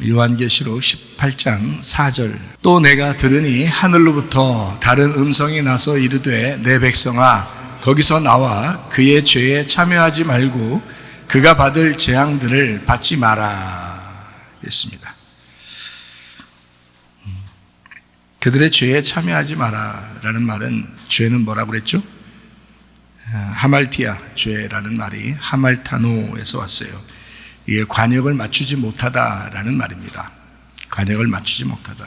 요한계시록 18장 4절. 또 내가 들으니 하늘로부터 다른 음성이 나서 이르되 내 백성아 거기서 나와 그의 죄에 참여하지 말고 그가 받을 재앙들을 받지 마라 했습니다. 그들의 죄에 참여하지 마라 라는 말은, 죄는 뭐라고 그랬죠? 하말티아 죄라는 말이 하말타노에서 왔어요. 이게 관역을 맞추지 못하다라는 말입니다. 관역을 맞추지 못하다.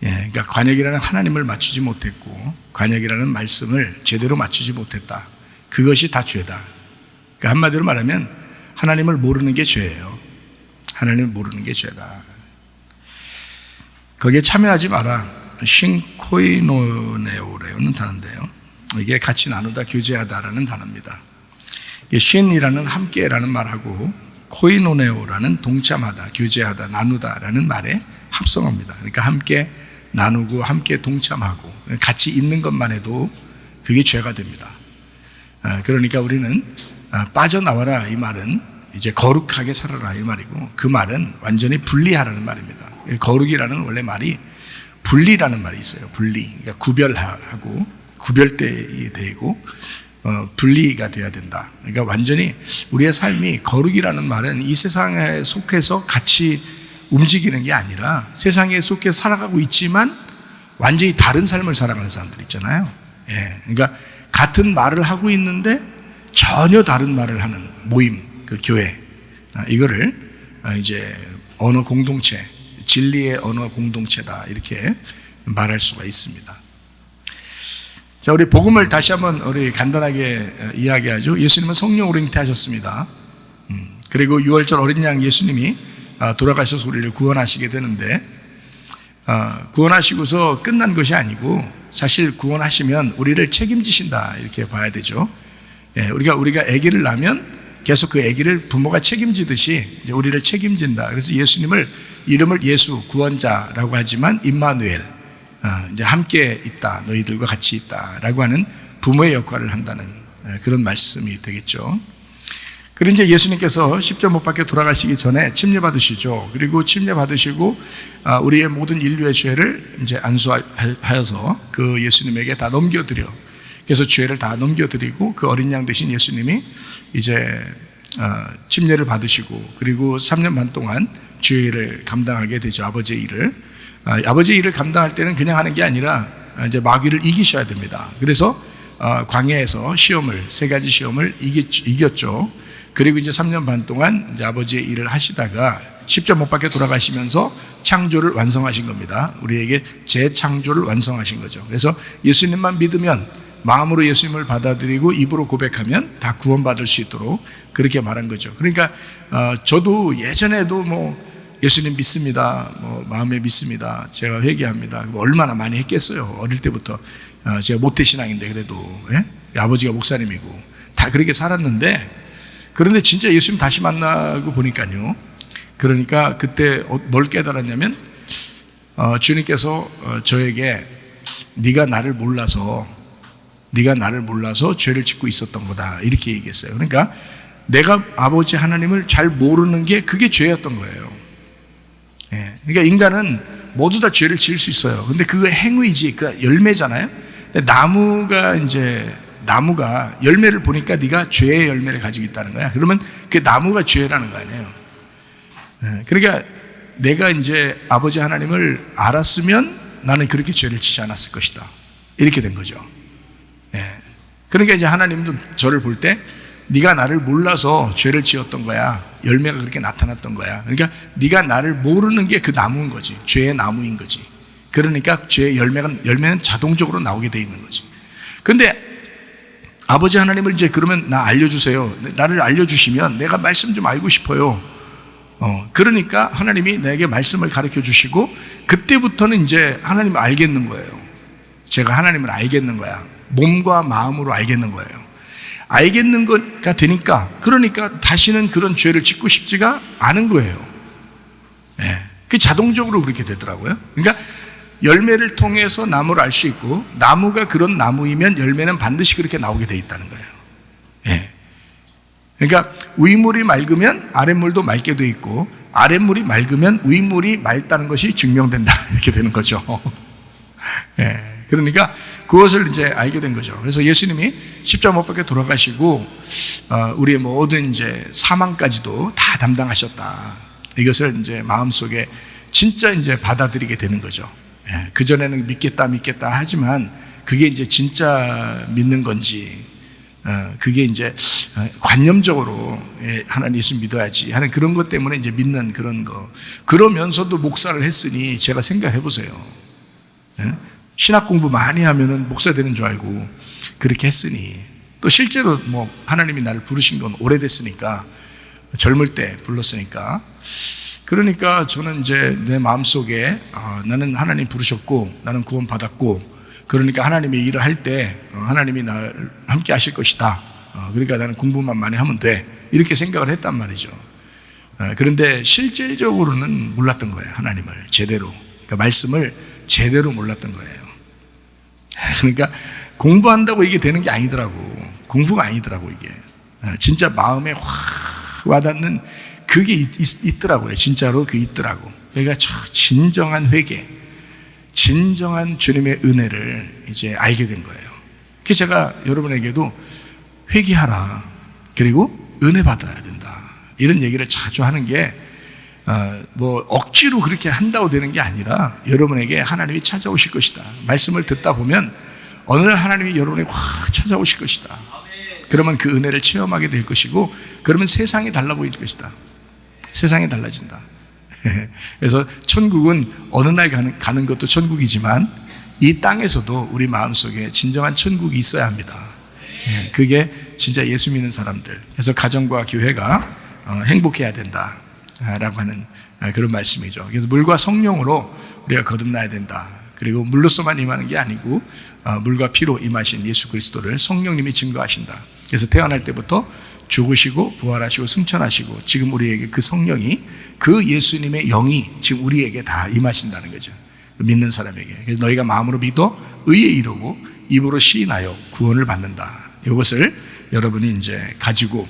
그러니까 관역이라는 하나님을 맞추지 못했고 관역이라는 말씀을 제대로 맞추지 못했다. 그것이 다 죄다. 그러니까 한마디로 말하면 하나님을 모르는 게 죄예요. 하나님을 모르는 게 죄다. 거기에 참여하지 마라. 쉰코이노네오라는 단어인데요. 이게 같이 나누다, 교제하다라는 단어입니다. 쉰이라는 함께라는 말하고 코이노네오라는 동참하다, 교제하다, 나누다라는 말의 합성어입니다. 그러니까 함께 나누고 함께 동참하고 같이 있는 것만 해도 그게 죄가 됩니다. 그러니까 우리는 빠져나와라 이 말은 이제 거룩하게 살아라 이 말이고, 그 말은 완전히 분리하라는 말입니다. 거룩이라는 원래 말이 분리라는 말이 있어요. 분리. 그러니까 구별하고 구별되게 되고 분리가 돼야 된다. 그러니까 완전히 우리의 삶이, 거룩이라는 말은 이 세상에 속해서 같이 움직이는 게 아니라 세상에 속해 살아가고 있지만 완전히 다른 삶을 살아가는 사람들 있잖아요. 그러니까 같은 말을 하고 있는데 전혀 다른 말을 하는 모임, 그 교회. 이거를 이제 언어 공동체, 진리의 언어 공동체다 이렇게 말할 수가 있습니다. 자, 우리 복음을 다시 한번 우리 간단하게 이야기하죠. 예수님은 성령으로 잉태하셨습니다. 그리고 6월절 어린 양 예수님이 돌아가셔서 우리를 구원하시게 되는데, 구원하시고서 끝난 것이 아니고 사실 구원하시면 우리를 책임지신다 이렇게 봐야 되죠. 우리가 아기를 낳으면 계속 그 아기를 부모가 책임지듯이 이제 우리를 책임진다. 그래서 예수님을 이름을 예수 구원자라고 하지만 임마누엘, 이제 함께 있다, 너희들과 같이 있다라고 하는 부모의 역할을 한다는 그런 말씀이 되겠죠. 그리고 이제 예수님께서 십자가 못 박혀 돌아가시기 전에 침례 받으시죠. 그리고 침례 받으시고 우리의 모든 인류의 죄를 이제 안수하여서 그 예수님에게 다 넘겨드려. 그래서 죄를 다 넘겨드리고 그 어린 양 되신 예수님이 이제 침례를 받으시고 그리고 3년 반 동안 죄를 감당하게 되죠. 아버지의 일을. 아버지의 일을 감당할 때는 그냥 하는 게 아니라 이제 마귀를 이기셔야 됩니다. 그래서 광야에서 시험을, 3가지 시험을 이겼죠. 그리고 이제 3년 반 동안 이제 아버지의 일을 하시다가 십자가 못 박혀 돌아가시면서 창조를 완성하신 겁니다. 우리에게 재창조를 완성하신 거죠. 그래서 예수님만 믿으면, 마음으로 예수님을 받아들이고 입으로 고백하면 다 구원받을 수 있도록 그렇게 말한 거죠. 그러니까 저도 예전에도 예수님 믿습니다, 마음에 믿습니다, 제가 회개합니다, 얼마나 많이 했겠어요. 어릴 때부터 제가 모태신앙인데 그래도 아버지가 목사님이고 다 그렇게 살았는데, 그런데 진짜 예수님 다시 만나고 보니까요, 그러니까 그때 뭘 깨달았냐면 주님께서 저에게 네가 나를 몰라서 죄를 짓고 있었던 거다 이렇게 얘기했어요. 그러니까 내가 아버지 하나님을 잘 모르는 게 그게 죄였던 거예요. 그러니까 인간은 모두 다 죄를 지을 수 있어요. 근데 그거 행위지, 그 열매잖아요. 근데 나무가 열매를 보니까 네가 죄의 열매를 가지고 있다는 거야. 그러면 그 나무가 죄라는 거 아니에요. 그러니까 내가 이제 아버지 하나님을 알았으면 나는 그렇게 죄를 지지 않았을 것이다 이렇게 된 거죠. 그러니까 이제 하나님도 저를 볼 때 네가 나를 몰라서 죄를 지었던 거야. 열매가 그렇게 나타났던 거야. 그러니까 네가 나를 모르는 게 그 나무인 거지. 죄의 나무인 거지. 그러니까 죄의 열매는 자동적으로 나오게 돼 있는 거지. 근데 아버지 하나님을 이제 그러면 나 알려주세요. 나를 알려주시면 내가 말씀 좀 알고 싶어요. 그러니까 하나님이 내게 말씀을 가르쳐 주시고 그때부터는 이제 하나님을 알겠는 거예요. 제가 하나님을 알겠는 거야. 몸과 마음으로 알겠는 거예요. 알겠는 거가 되니까, 그러니까 다시는 그런 죄를 짓고 싶지가 않은 거예요. 그게 자동적으로 그렇게 되더라고요. 그러니까 열매를 통해서 나무를 알 수 있고, 나무가 그런 나무이면 열매는 반드시 그렇게 나오게 돼 있다는 거예요. 그러니까 윗물이 맑으면 아랫물도 맑게 돼 있고 아랫물이 맑으면 윗물이 맑다는 것이 증명된다 이렇게 되는 거죠. 예, 그러니까 그것을 이제 알게 된 거죠. 그래서 예수님이 십자가 못 박혀 돌아가시고 우리의 모든 이제 사망까지도 다 담당하셨다. 이것을 이제 마음속에 진짜 이제 받아들이게 되는 거죠. 예, 그전에는 믿겠다 하지만 그게 이제 진짜 믿는 건지 그게 이제 관념적으로 하나님 예수 믿어야지 하는 그런 것 때문에 이제 믿는 그런 거. 그러면서도 목사를 했으니 제가 생각해 보세요. 신학 공부 많이 하면은 목사 되는 줄 알고 그렇게 했으니 또 실제로 뭐 하나님이 나를 부르신 건 오래됐으니까 젊을 때 불렀으니까 그러니까 저는 이제 내 마음속에 나는 하나님 부르셨고 나는 구원 받았고 그러니까 하나님이 일을 할 때 하나님이 나를 함께 하실 것이다. 그러니까 나는 공부만 많이 하면 돼. 이렇게 생각을 했단 말이죠. 그런데 실질적으로는 몰랐던 거예요. 하나님을 제대로. 그러니까 말씀을 제대로 몰랐던 거예요. 그러니까 공부한다고 이게 되는 게 아니더라고. 공부가 아니더라고 이게. 진짜 마음에 확 와닿는 그게 있더라고요. 진짜로 그게 있더라고. 그러니까 진정한 회개, 진정한 주님의 은혜를 이제 알게 된 거예요. 그래서 제가 여러분에게도 회개하라. 그리고 은혜 받아야 된다. 이런 얘기를 자주 하는 게 뭐 억지로 그렇게 한다고 되는 게 아니라 여러분에게 하나님이 찾아오실 것이다. 말씀을 듣다 보면 어느 날 하나님이 여러분에게 확 찾아오실 것이다. 그러면 그 은혜를 체험하게 될 것이고 그러면 세상이 달라 보일 것이다. 세상이 달라진다. 그래서 천국은 어느 날 가는 것도 천국이지만 이 땅에서도 우리 마음속에 진정한 천국이 있어야 합니다. 그게 진짜 예수 믿는 사람들. 그래서 가정과 교회가 행복해야 된다 라고 하는 그런 말씀이죠. 그래서 물과 성령으로 우리가 거듭나야 된다. 그리고 물로서만 임하는 게 아니고 물과 피로 임하신 예수 그리스도를 성령님이 증거하신다. 그래서 태어날 때부터 죽으시고 부활하시고 승천하시고 지금 우리에게 그 성령이 그 예수님의 영이 지금 우리에게 다 임하신다는 거죠. 믿는 사람에게. 그래서 너희가 마음으로 믿어 의에 이르고 입으로 시인하여 구원을 받는다. 이것을 여러분이 이제 가지고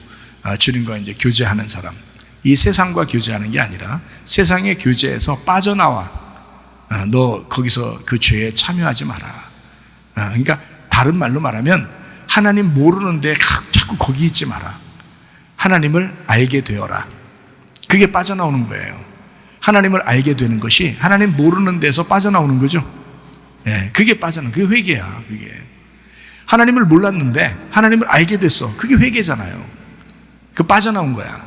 주님과 이제 교제하는 사람. 이 세상과 교제하는 게 아니라 세상의 교제에서 빠져나와. 너 거기서 그 죄에 참여하지 마라. 그러니까 다른 말로 말하면 하나님 모르는데 자꾸 거기 있지 마라. 하나님을 알게 되어라. 그게 빠져나오는 거예요. 하나님을 알게 되는 것이 하나님 모르는 데서 빠져나오는 거죠. 그게 그게 회개야. 그게 하나님을 몰랐는데 하나님을 알게 됐어. 그게 회개잖아요. 그 빠져나온 거야.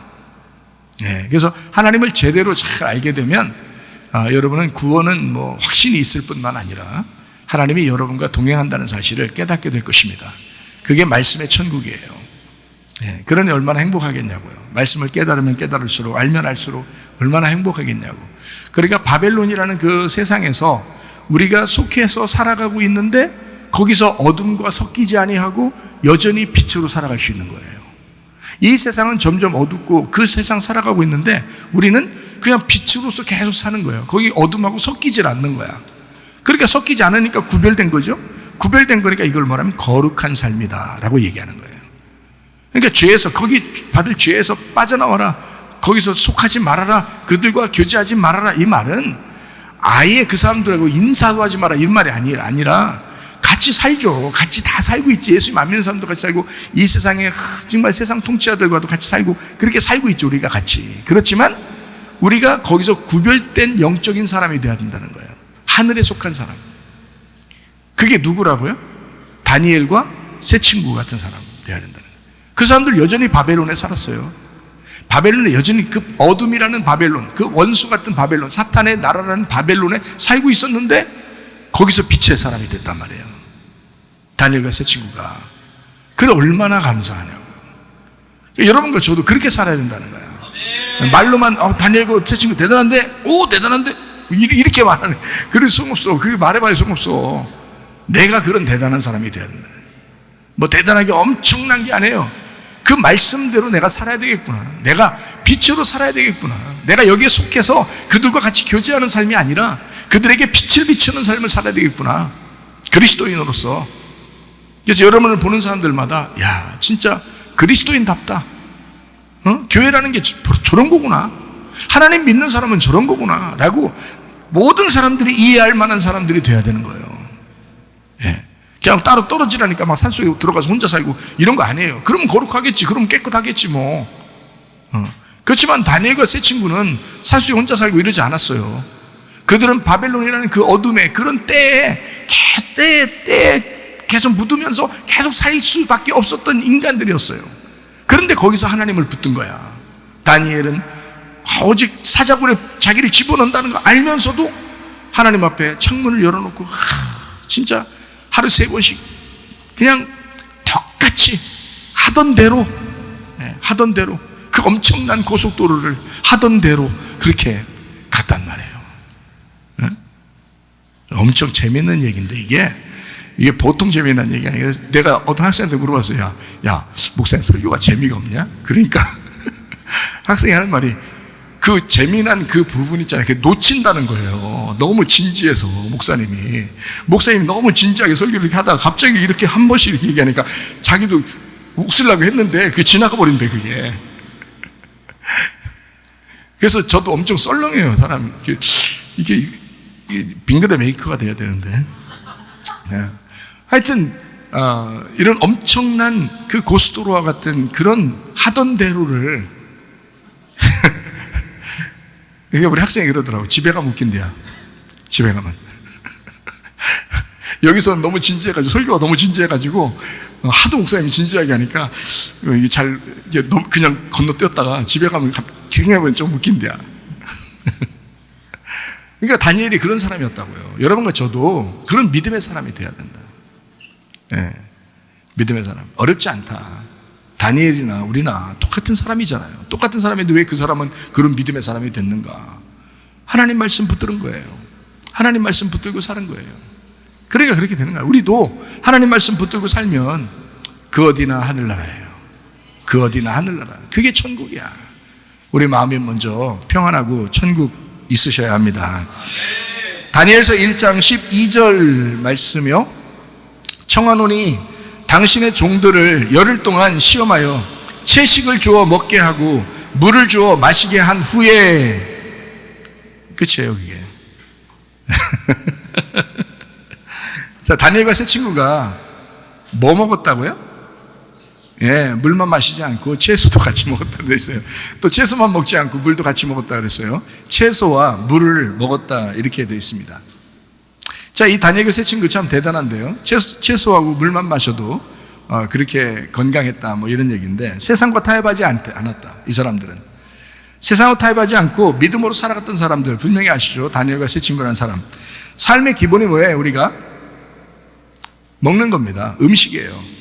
그래서 하나님을 제대로 잘 알게 되면 여러분은 구원은 뭐 확신이 있을 뿐만 아니라 하나님이 여러분과 동행한다는 사실을 깨닫게 될 것입니다. 그게 말씀의 천국이에요. 그러니 얼마나 행복하겠냐고요. 말씀을 깨달으면 깨달을수록 알면 알수록 얼마나 행복하겠냐고. 그러니까 바벨론이라는 그 세상에서 우리가 속해서 살아가고 있는데 거기서 어둠과 섞이지 아니하고 여전히 빛으로 살아갈 수 있는 거예요. 이 세상은 점점 어둡고 그 세상 살아가고 있는데 우리는 그냥 빛으로서 계속 사는 거예요. 거기 어둠하고 섞이질 않는 거야. 그러니까 섞이지 않으니까 구별된 거죠. 구별된 거니까 이걸 말하면 거룩한 삶이다 라고 얘기하는 거예요. 그러니까 죄에서 거기 받을 죄에서 빠져나와라. 거기서 속하지 말아라. 그들과 교제하지 말아라. 이 말은 아예 그 사람들하고 인사도 하지 마라 이 말이 아니라 같이 살죠. 같이 다 살고 있지. 예수님 안 믿는 사람도 같이 살고 이 세상에 정말 세상 통치자들과도 같이 살고 그렇게 살고 있죠. 우리가 같이. 그렇지만 우리가 거기서 구별된 영적인 사람이 되어야 된다는 거예요. 하늘에 속한 사람. 그게 누구라고요? 다니엘과 새 친구 같은 사람 되어야 된다는 거예요. 그 사람들 여전히 바벨론에 살았어요. 바벨론에 여전히 그 어둠이라는 바벨론, 그 원수 같은 바벨론, 사탄의 나라라는 바벨론에 살고 있었는데 거기서 빛의 사람이 됐단 말이에요. 다니엘과 새 친구가. 그래 얼마나 감사하냐고. 여러분과 저도 그렇게 살아야 된다는 거예요. 말로만 다니엘과 새 친구 대단한데, 대단한데 이렇게 말하네. 그럴 수 없어. 그렇게 말해봐야 소용없어. 내가 그런 대단한 사람이 돼야 된다. 뭐 대단하게 엄청난 게 아니에요. 그 말씀대로 내가 살아야 되겠구나. 내가 빛으로 살아야 되겠구나. 내가 여기에 속해서 그들과 같이 교제하는 삶이 아니라 그들에게 빛을 비추는 삶을 살아야 되겠구나. 그리스도인으로서. 그래서 여러분을 보는 사람들마다 야 진짜 그리스도인답다. 교회라는 게 저런 거구나. 하나님 믿는 사람은 저런 거구나. 라고 모든 사람들이 이해할 만한 사람들이 돼야 되는 거예요. 예. 그냥 따로 떨어지라니까 막 산속에 들어가서 혼자 살고 이런 거 아니에요. 그러면 거룩하겠지. 그러면 깨끗하겠지 뭐. 그렇지만 다니엘과 세 친구는 산속에 혼자 살고 이러지 않았어요. 그들은 바벨론이라는 그 어둠의 그런 때에 계속 묻으면서 계속 살 수밖에 없었던 인간들이었어요. 그런데 거기서 하나님을 붙든 거야. 다니엘은 오직 사자굴에 자기를 집어넣는다는 거 알면서도 하나님 앞에 창문을 열어놓고 진짜 하루 3번씩 그냥 똑같이 하던 대로 그 엄청난 고속도로를 하던 대로 그렇게 갔단 말이에요. 엄청 재밌는 얘기인데 이게 보통 재미난 얘기가 아니에요. 내가 어떤 학생한테 물어봤어요. 야, 목사님 설교가 재미가 없냐? 그러니까 학생이 하는 말이 그 재미난 그 부분 있잖아요. 그게 놓친다는 거예요. 너무 진지해서 목사님이 너무 진지하게 설교를 이렇게 하다가 갑자기 이렇게 한 번씩 이렇게 얘기하니까 자기도 웃으려고 했는데 그게 지나가 버린대 그게. 그래서 저도 엄청 썰렁해요. 사람 이게 빙그레 메이커가 돼야 되는데. 네. 하여튼 이런 엄청난 그 고속도로와 같은 그런 하던 대로를 이게 우리 학생이 그러더라고. 집에 가면 웃긴대야. 집에 가면 여기서 너무 진지해가지고 설교가 너무 진지해가지고 하도 목사님이 진지하게 하니까 이제 그냥 건너뛰었다가 집에 가면 생각해보면 좀 웃긴대야. 그러니까 다니엘이 그런 사람이었다고요. 여러분과 저도 그런 믿음의 사람이 돼야 된다. 네. 믿음의 사람. 어렵지 않다. 다니엘이나 우리나 똑같은 사람이잖아요. 똑같은 사람인데 왜 그 사람은 그런 믿음의 사람이 됐는가? 하나님 말씀 붙드는 거예요. 하나님 말씀 붙들고 사는 거예요. 그러니까 그렇게 되는 거예요. 우리도 하나님 말씀 붙들고 살면 그 어디나 하늘나라예요. 그 어디나 하늘나라. 그게 천국이야. 우리 마음이 먼저 평안하고 천국 있으셔야 합니다. 다니엘서 1장 12절 말씀이요. 청하노니 당신의 종들을 열흘 동안 시험하여 채식을 주어 먹게 하고 물을 주어 마시게 한 후에 끝이에요 그게. 자, 다니엘과 세 친구가 뭐 먹었다고요? 예, 물만 마시지 않고 채소도 같이 먹었다 그랬어요. 또 채소만 먹지 않고 물도 같이 먹었다 그랬어요. 채소와 물을 먹었다 이렇게 되어 있습니다. 자, 이 다니엘과 세 친구 참 대단한데요. 채소하고 물만 마셔도 그렇게 건강했다 뭐 이런 얘기인데 세상과 타협하지 않았다. 이 사람들은 세상과 타협하지 않고 믿음으로 살아갔던 사람들 분명히 아시죠? 다니엘과 세 친구라는 사람. 삶의 기본이 뭐예요? 우리가 먹는 겁니다. 음식이에요.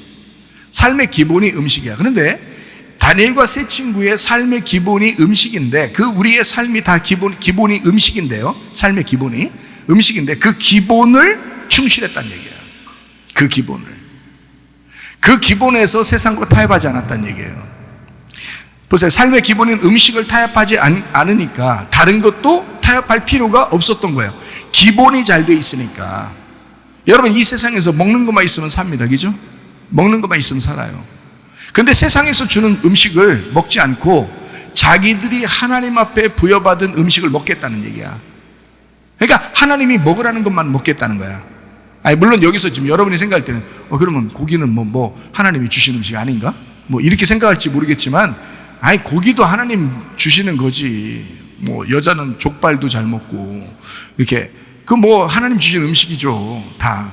삶의 기본이 음식이야. 그런데 다니엘과 세 친구의 삶의 기본이 음식인데 그 우리의 삶이 다 기본이 음식인데요. 삶의 기본이 음식인데 그 기본을 충실했다는 얘기예요. 그 기본에서 세상과 타협하지 않았다는 얘기예요. 보세요. 삶의 기본인 음식을 타협하지 않으니까 다른 것도 타협할 필요가 없었던 거예요. 기본이 잘 돼 있으니까. 여러분 이 세상에서 먹는 것만 있으면 삽니다. 그죠? 먹는 것만 있으면 살아요. 그런데 세상에서 주는 음식을 먹지 않고 자기들이 하나님 앞에 부여받은 음식을 먹겠다는 얘기야. 그러니까 하나님이 먹으라는 것만 먹겠다는 거야. 아니 물론 여기서 지금 여러분이 생각할 때는 그러면 고기는 뭐 하나님이 주신 음식 아닌가? 뭐 이렇게 생각할지 모르겠지만 아니 고기도 하나님 주시는 거지. 뭐 여자는 족발도 잘 먹고 이렇게 그 뭐 하나님 주신 음식이죠. 다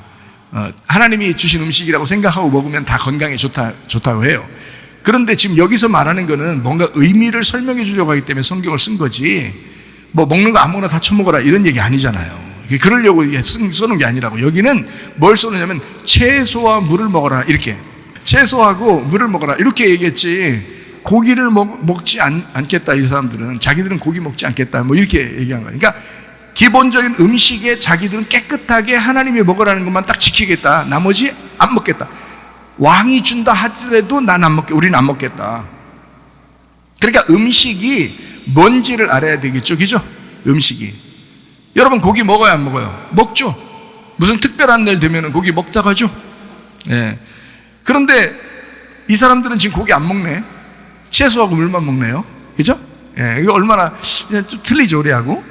하나님이 주신 음식이라고 생각하고 먹으면 다 건강에 좋다고 해요. 그런데 지금 여기서 말하는 거는 뭔가 의미를 설명해 주려고 하기 때문에 성경을 쓴 거지 뭐 먹는 거 아무거나 다 처먹어라 이런 얘기 아니잖아요. 그러려고 써놓은 게 아니라고. 여기는 뭘 써놓냐면 채소와 물을 먹어라 이렇게. 채소하고 물을 먹어라 이렇게 얘기했지 고기를 먹지 않겠다. 이 사람들은 자기들은 고기 먹지 않겠다 뭐 이렇게 얘기한 거예요. 그러니까 기본적인 음식에 자기들은 깨끗하게 하나님이 먹으라는 것만 딱 지키겠다. 나머지 안 먹겠다. 왕이 준다 하더라도 우리는 안 먹겠다. 그러니까 음식이 뭔지를 알아야 되겠죠. 그죠? 음식이. 여러분 고기 먹어요 안 먹어요? 먹죠. 무슨 특별한 날 되면 고기 먹다 가죠. 예. 그런데 이 사람들은 지금 고기 안 먹네. 채소하고 물만 먹네요. 그죠? 예, 이거 얼마나 좀 틀리죠, 우리하고.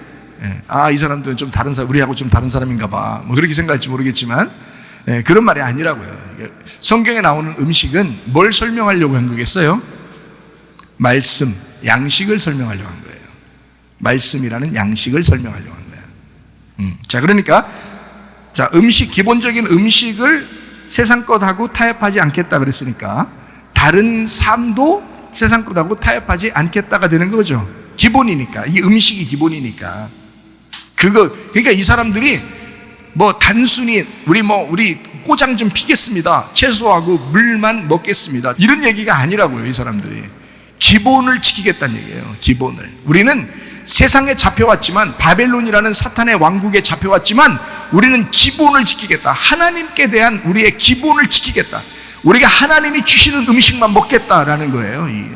예, 아, 이 사람들은 좀 다른 사람, 우리하고 좀 다른 사람인가 봐. 뭐 그렇게 생각할지 모르겠지만, 예, 그런 말이 아니라고요. 성경에 나오는 음식은 뭘 설명하려고 한 거겠어요? 말씀, 양식을 설명하려고 한 거예요. 말씀이라는 양식을 설명하려고 한 거예요. 자, 그러니까, 자, 기본적인 음식을 세상 것하고 타협하지 않겠다 그랬으니까, 다른 삶도 세상 것하고 타협하지 않겠다가 되는 거죠. 기본이니까. 이 음식이 기본이니까. 그러니까 이 사람들이 뭐 단순히 우리 꼬장 좀 피겠습니다. 채소하고 물만 먹겠습니다. 이런 얘기가 아니라고요, 이 사람들이. 기본을 지키겠다는 얘기예요, 기본을. 우리는 세상에 잡혀왔지만, 바벨론이라는 사탄의 왕국에 잡혀왔지만, 우리는 기본을 지키겠다. 하나님께 대한 우리의 기본을 지키겠다. 우리가 하나님이 주시는 음식만 먹겠다라는 거예요. 이게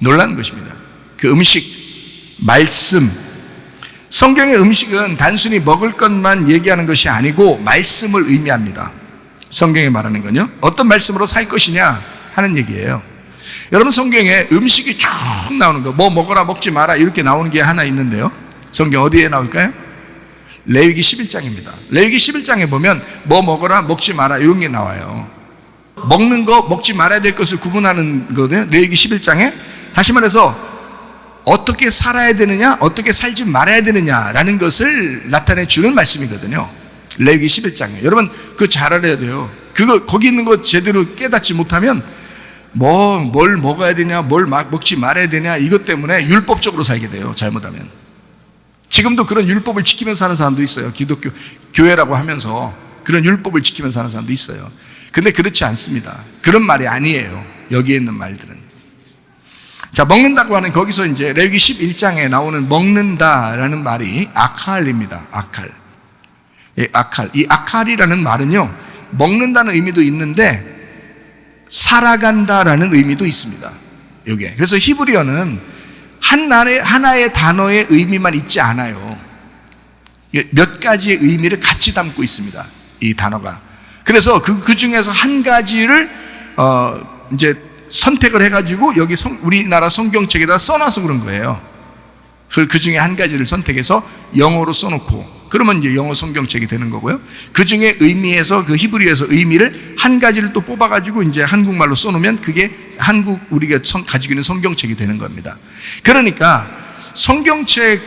놀라는 것입니다. 그 음식, 말씀. 성경의 음식은 단순히 먹을 것만 얘기하는 것이 아니고 말씀을 의미합니다. 성경에 말하는 건요, 어떤 말씀으로 살 것이냐 하는 얘기예요. 여러분, 성경에 음식이 쭉 나오는 거, 뭐 먹어라 먹지 마라 이렇게 나오는 게 하나 있는데요. 성경 어디에 나올까요? 레위기 11장입니다. 레위기 11장에 보면 뭐 먹어라 먹지 마라 이런 게 나와요. 먹는 거, 먹지 말아야 될 것을 구분하는 거거든요, 레위기 11장에. 다시 말해서 어떻게 살아야 되느냐, 어떻게 살지 말아야 되느냐라는 것을 나타내 주는 말씀이거든요, 레위기 11장에. 여러분, 그거 잘 알아야 돼요. 거기 있는 거 제대로 깨닫지 못하면 뭘 먹어야 되냐, 뭘 먹지 말아야 되냐, 이것 때문에 율법적으로 살게 돼요, 잘못하면. 지금도 그런 율법을 지키면서 사는 사람도 있어요. 기독교 교회라고 하면서 그런 율법을 지키면서 사는 사람도 있어요. 근데 그렇지 않습니다. 그런 말이 아니에요, 여기에 있는 말들은. 자, 먹는다고 하는, 거기서 이제 레위기 11장에 나오는 먹는다라는 말이 아칼입니다. 아칼. 예, 아칼. 이 아칼이라는 말은요, 먹는다는 의미도 있는데 살아간다라는 의미도 있습니다, 이게. 그래서 히브리어는 하나의 단어의 의미만 있지 않아요. 몇 가지의 의미를 같이 담고 있습니다, 이 단어가. 그래서 그 중에서 한 가지를 이제 선택을 해가지고 여기 우리나라 성경책에다 써놔서 그런 거예요. 그 중에 한 가지를 선택해서 영어로 써놓고, 그러면 이제 영어 성경책이 되는 거고요. 그 중에 의미에서, 그 히브리어에서 의미를 한 가지를 또 뽑아가지고 이제 한국말로 써놓으면 그게 우리가 가지고 있는 성경책이 되는 겁니다. 그러니까 성경책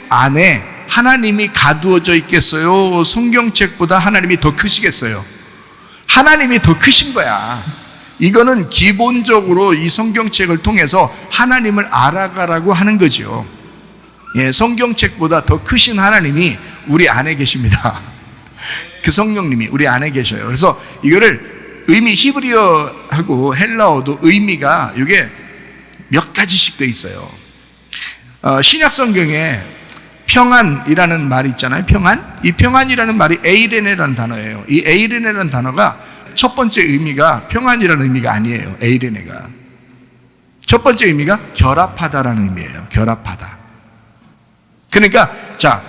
안에 하나님이 가두어져 있겠어요? 성경책보다 하나님이 더 크시겠어요? 하나님이 더 크신 거야. 이거는 기본적으로 이 성경책을 통해서 하나님을 알아가라고 하는 거죠. 예, 성경책보다 더 크신 하나님이 우리 안에 계십니다. 그 성령님이 우리 안에 계셔요. 그래서 이거를 히브리어하고 헬라어도 의미가 이게 몇 가지씩 돼 있어요. 신약 성경에 평안이라는 말이 있잖아요. 평안. 이 평안이라는 말이 에이레네라는 단어예요. 이 에이레네라는 단어가 첫 번째 의미가 평안이라는 의미가 아니에요. 에이레네가. 첫 번째 의미가 결합하다라는 의미예요. 결합하다. 그러니까, 자,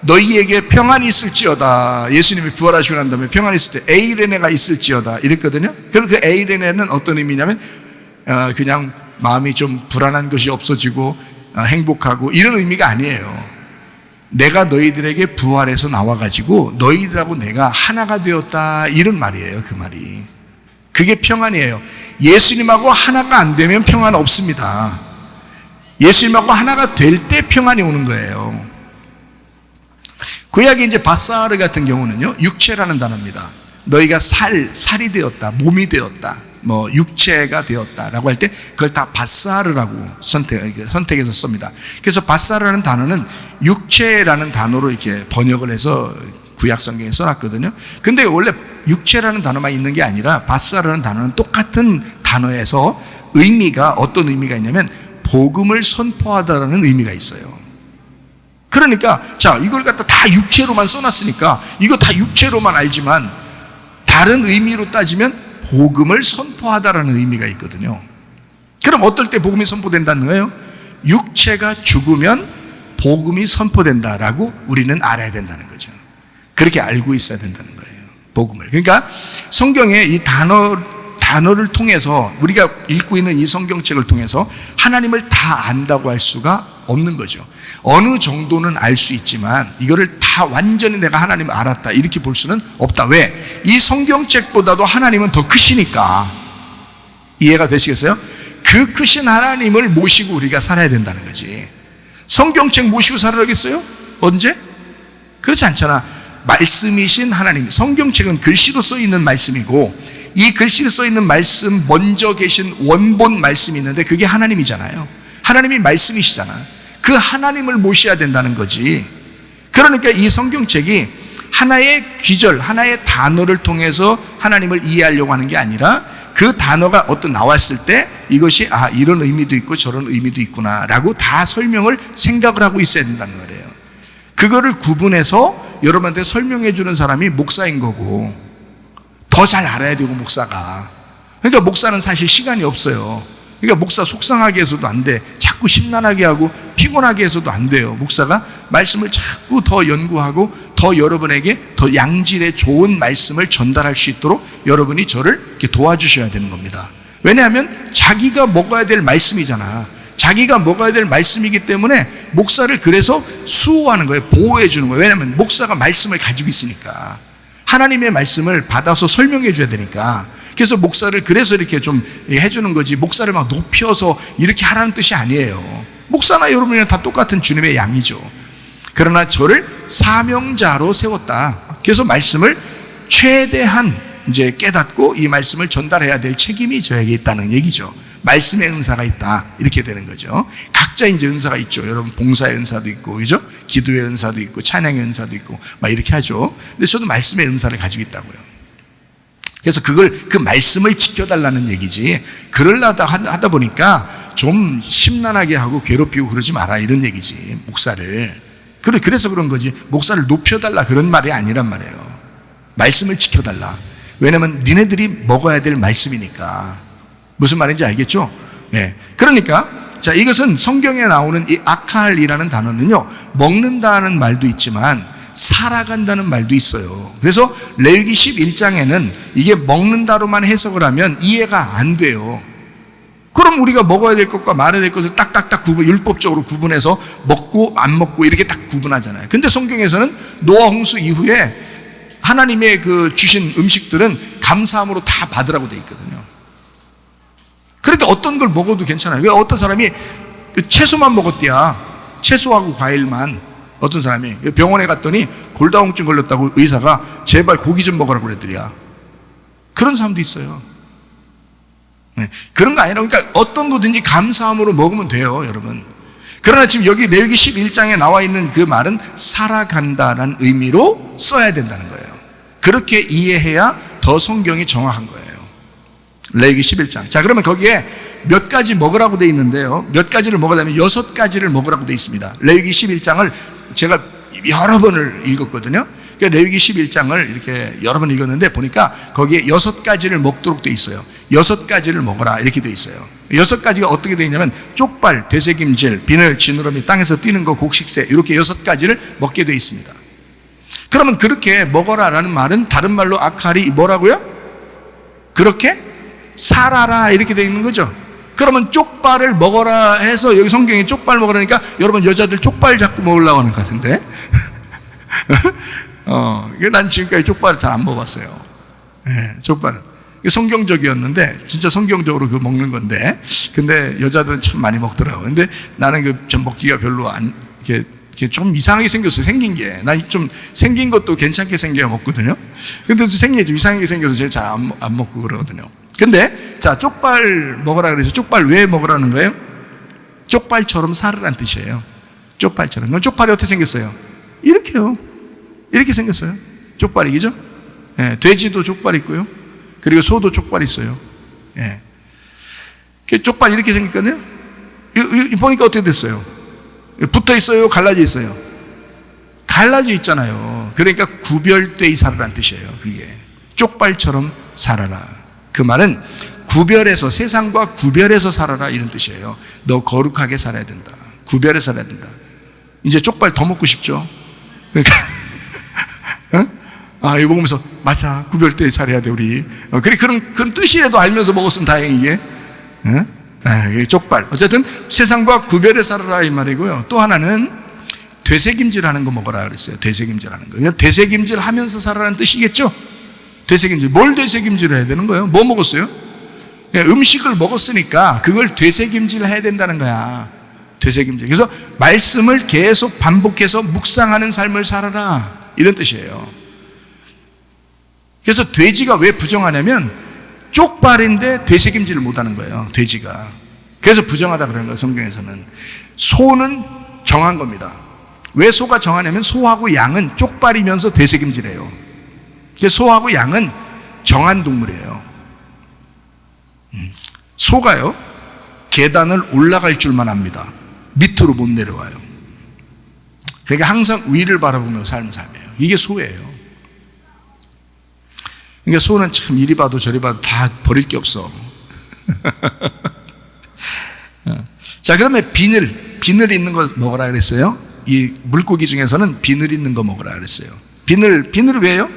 너희에게 평안이 있을지어다. 예수님이 부활하시고 난 다음에 평안이 있을 때 에이레네가 있을지어다 이랬거든요. 그럼 그 에이레네는 어떤 의미냐면 그냥 마음이 좀 불안한 것이 없어지고 행복하고 이런 의미가 아니에요. 내가 너희들에게 부활해서 나와가지고 너희들하고 내가 하나가 되었다, 이런 말이에요. 그 말이. 그게 평안이에요. 예수님하고 하나가 안 되면 평안 없습니다. 예수님하고 하나가 될 때 평안이 오는 거예요. 구약의 이제 바사르 같은 경우는요, 육체라는 단어입니다. 너희가 살이 되었다, 몸이 되었다, 뭐 육체가 되었다라고 할 때 그걸 다 바사르라고 선택해서 씁니다. 그래서 바사르라는 단어는 육체라는 단어로 이렇게 번역을 해서 구약 성경에 써놨거든요. 근데 원래 육체라는 단어만 있는 게 아니라 바사르라는 단어는 똑같은 단어에서 의미가 어떤 의미가 있냐면 복음을 선포하다라는 의미가 있어요. 그러니까 자, 이걸 갖다 다 육체로만 써놨으니까 이거 다 육체로만 알지만 다른 의미로 따지면 복음을 선포하다라는 의미가 있거든요. 그럼 어떨 때 복음이 선포된다는 거예요? 육체가 죽으면 복음이 선포된다라고 우리는 알아야 된다는 거죠. 그렇게 알고 있어야 된다는 거예요, 복음을. 그러니까 성경에 이 단어를 통해서 우리가 읽고 있는 이 성경책을 통해서 하나님을 다 안다고 할 수가 없는 거죠. 어느 정도는 알 수 있지만 이거를 다 완전히 내가 하나님을 알았다 이렇게 볼 수는 없다. 왜? 이 성경책보다도 하나님은 더 크시니까. 이해가 되시겠어요? 그 크신 하나님을 모시고 우리가 살아야 된다는 거지. 성경책 모시고 살아야겠어요? 언제? 그렇지 않잖아. 말씀이신 하나님, 성경책은 글씨로 써 있는 말씀이고 이 글씨로 써 있는 말씀 먼저 계신 원본 말씀이 있는데 그게 하나님이잖아요. 하나님이 말씀이시잖아. 그 하나님을 모셔야 된다는 거지. 그러니까 이 성경책이 하나의 귀절, 하나의 단어를 통해서 하나님을 이해하려고 하는 게 아니라 그 단어가 어떤 나왔을 때 이것이 이런 의미도 있고 저런 의미도 있구나 라고 다 설명을 생각을 하고 있어야 된다는 거예요. 그거를 구분해서 여러분한테 설명해 주는 사람이 목사인 거고 더 잘 알아야 되고 목사가. 그러니까 목사는 사실 시간이 없어요. 그러니까 목사 속상하게 해서도 안 돼. 자꾸 심란하게 하고 피곤하게 해서도 안 돼요. 목사가 말씀을 자꾸 더 연구하고 더 여러분에게 더 양질의 좋은 말씀을 전달할 수 있도록 여러분이 저를 이렇게 도와주셔야 되는 겁니다. 왜냐하면 자기가 먹어야 될 말씀이잖아. 자기가 먹어야 될 말씀이기 때문에 목사를 그래서 수호하는 거예요. 보호해 주는 거예요. 왜냐하면 목사가 말씀을 가지고 있으니까. 하나님의 말씀을 받아서 설명해 줘야 되니까. 그래서 목사를 그래서 이렇게 좀 해주는 거지, 목사를 막 높여서 이렇게 하라는 뜻이 아니에요. 목사나 여러분이랑 다 똑같은 주님의 양이죠. 그러나 저를 사명자로 세웠다. 그래서 말씀을 최대한 이제 깨닫고 이 말씀을 전달해야 될 책임이 저에게 있다는 얘기죠. 말씀의 은사가 있다. 이렇게 되는 거죠. 각자 이제 은사가 있죠. 여러분 봉사의 은사도 있고, 그죠? 기도의 은사도 있고, 찬양의 은사도 있고, 막 이렇게 하죠. 근데 저도 말씀의 은사를 가지고 있다고요. 그래서 그 말씀을 지켜달라는 얘기지. 그러려다 하다 보니까 좀 심란하게 하고 괴롭히고 그러지 마라 이런 얘기지. 목사를. 그래서 그런 거지. 목사를 높여달라 그런 말이 아니란 말이에요. 말씀을 지켜달라. 왜냐면 니네들이 먹어야 될 말씀이니까. 무슨 말인지 알겠죠? 네. 그러니까 자, 이것은 성경에 나오는 이 아칼이라는 단어는요, 먹는다는 말도 있지만 살아간다는 말도 있어요. 그래서 레위기 11장에는 이게 먹는다로만 해석을 하면 이해가 안 돼요. 그럼 우리가 먹어야 될 것과 말아야 될 것을 딱딱딱 율법적으로 구분해서 먹고 안 먹고 이렇게 딱 구분하잖아요. 근데 성경에서는 노아 홍수 이후에 하나님의 그 주신 음식들은 감사함으로 다 받으라고 돼 있거든요. 그러니까 어떤 걸 먹어도 괜찮아요. 왜 어떤 사람이 채소만 먹었대야. 채소하고 과일만. 어떤 사람이 병원에 갔더니 골다공증 걸렸다고 의사가 제발 고기 좀 먹으라고 그랬더래야. 그런 사람도 있어요. 네. 그런 거 아니라, 그러니까 어떤 거든지 감사함으로 먹으면 돼요, 여러분. 그러나 지금 여기 레위기 11장에 나와 있는 그 말은 살아간다라는 의미로 써야 된다는 거예요. 그렇게 이해해야 더 성경이 정확한 거예요. 레위기 11장. 자, 그러면 거기에 몇 가지 먹으라고 돼 있는데요. 몇 가지를 먹으려면 6가지를 먹으라고 돼 있습니다. 레위기 11장을 제가 여러 번을 읽었거든요. 그러니까 레위기 11장을 이렇게 여러 번 읽었는데 보니까 거기에 6가지를 먹도록 돼 있어요. 6가지를 먹어라 이렇게 돼 있어요. 6가지가 어떻게 돼 있냐면 쪽발, 되새김질, 비늘, 지느러미, 땅에서 뛰는 거, 곡식새 이렇게 6가지를 먹게 돼 있습니다. 그러면 그렇게 먹어라라는 말은 다른 말로 아칼이 뭐라고요? 그렇게 살아라 이렇게 되어 있는 거죠. 그러면 쪽발을 먹어라 해서 여기 성경에 쪽발 먹으라니까 여러분 여자들 쪽발 자꾸 먹으려고 하는 것 같은데 난 지금까지 쪽발을 잘 안 먹어봤어요. 네, 쪽발은 성경적이었는데 진짜 성경적으로 그 먹는 건데 근데 여자들은 참 많이 먹더라고요. 근데 나는 그 좀 먹기가 별로 이렇게 좀 이상하게 생겼어요. 생긴 게. 난 좀 생긴 것도 괜찮게 생겨야 먹거든요. 근데 생긴 게 좀 이상하게 생겨서 제가 잘 안 먹고 그러거든요. 근데 자, 쪽발 먹으라 그래서 쪽발 왜 먹으라는 거예요? 쪽발처럼 살으란 뜻이에요. 쪽발처럼. 그럼 쪽발이 어떻게 생겼어요? 이렇게요. 이렇게 생겼어요. 쪽발이, 그죠? 예, 돼지도 쪽발 있고요. 그리고 소도 쪽발 있어요. 예. 쪽발 이렇게 생겼거든요. 보니까 어떻게 됐어요? 붙어 있어요? 갈라져 있어요? 갈라져 있잖아요. 그러니까 구별되이 살으란 뜻이에요. 그게 쪽발처럼 살아라. 그 말은 구별해서, 세상과 구별해서 살아라 이런 뜻이에요. 너 거룩하게 살아야 된다. 구별해서 살아야 된다. 이제 쪽발 더 먹고 싶죠? 그러니까 이거 먹으면서 맞아, 구별되게 잘해야 돼 우리. 그래 그런 뜻이라도 알면서 먹었으면 다행이게. 쪽발. 어쨌든 세상과 구별해 살아라 이 말이고요. 또 하나는 되새김질하는 거 먹어라 그랬어요. 되새김질하는 거. 그냥 되새김질 하면서 살아라는 뜻이겠죠. 되새김질. 뭘 되새김질을 해야 되는 거예요? 뭐 먹었어요? 음식을 먹었으니까 그걸 되새김질 해야 된다는 거야. 되새김질. 그래서 말씀을 계속 반복해서 묵상하는 삶을 살아라 이런 뜻이에요. 그래서 돼지가 왜 부정하냐면 쪽발인데 되새김질을 못하는 거예요. 돼지가. 그래서 부정하다 그러는 거예요. 성경에서는. 소는 정한 겁니다. 왜 소가 정하냐면 소하고 양은 쪽발이면서 되새김질해요. 그래서 소하고 양은 정한 동물이에요. 소가요 계단을 올라갈 줄만 압니다. 밑으로 못 내려와요. 그러니까 항상 위를 바라보며 사는 삶이에요. 이게 소예요. 그러니까 소는 참 이리 봐도 저리 봐도 다 버릴 게 없어. 자, 그러면 비늘 있는 거 먹으라 그랬어요. 이 물고기 중에서는 비늘 있는 거 먹으라 그랬어요. 비늘 왜요?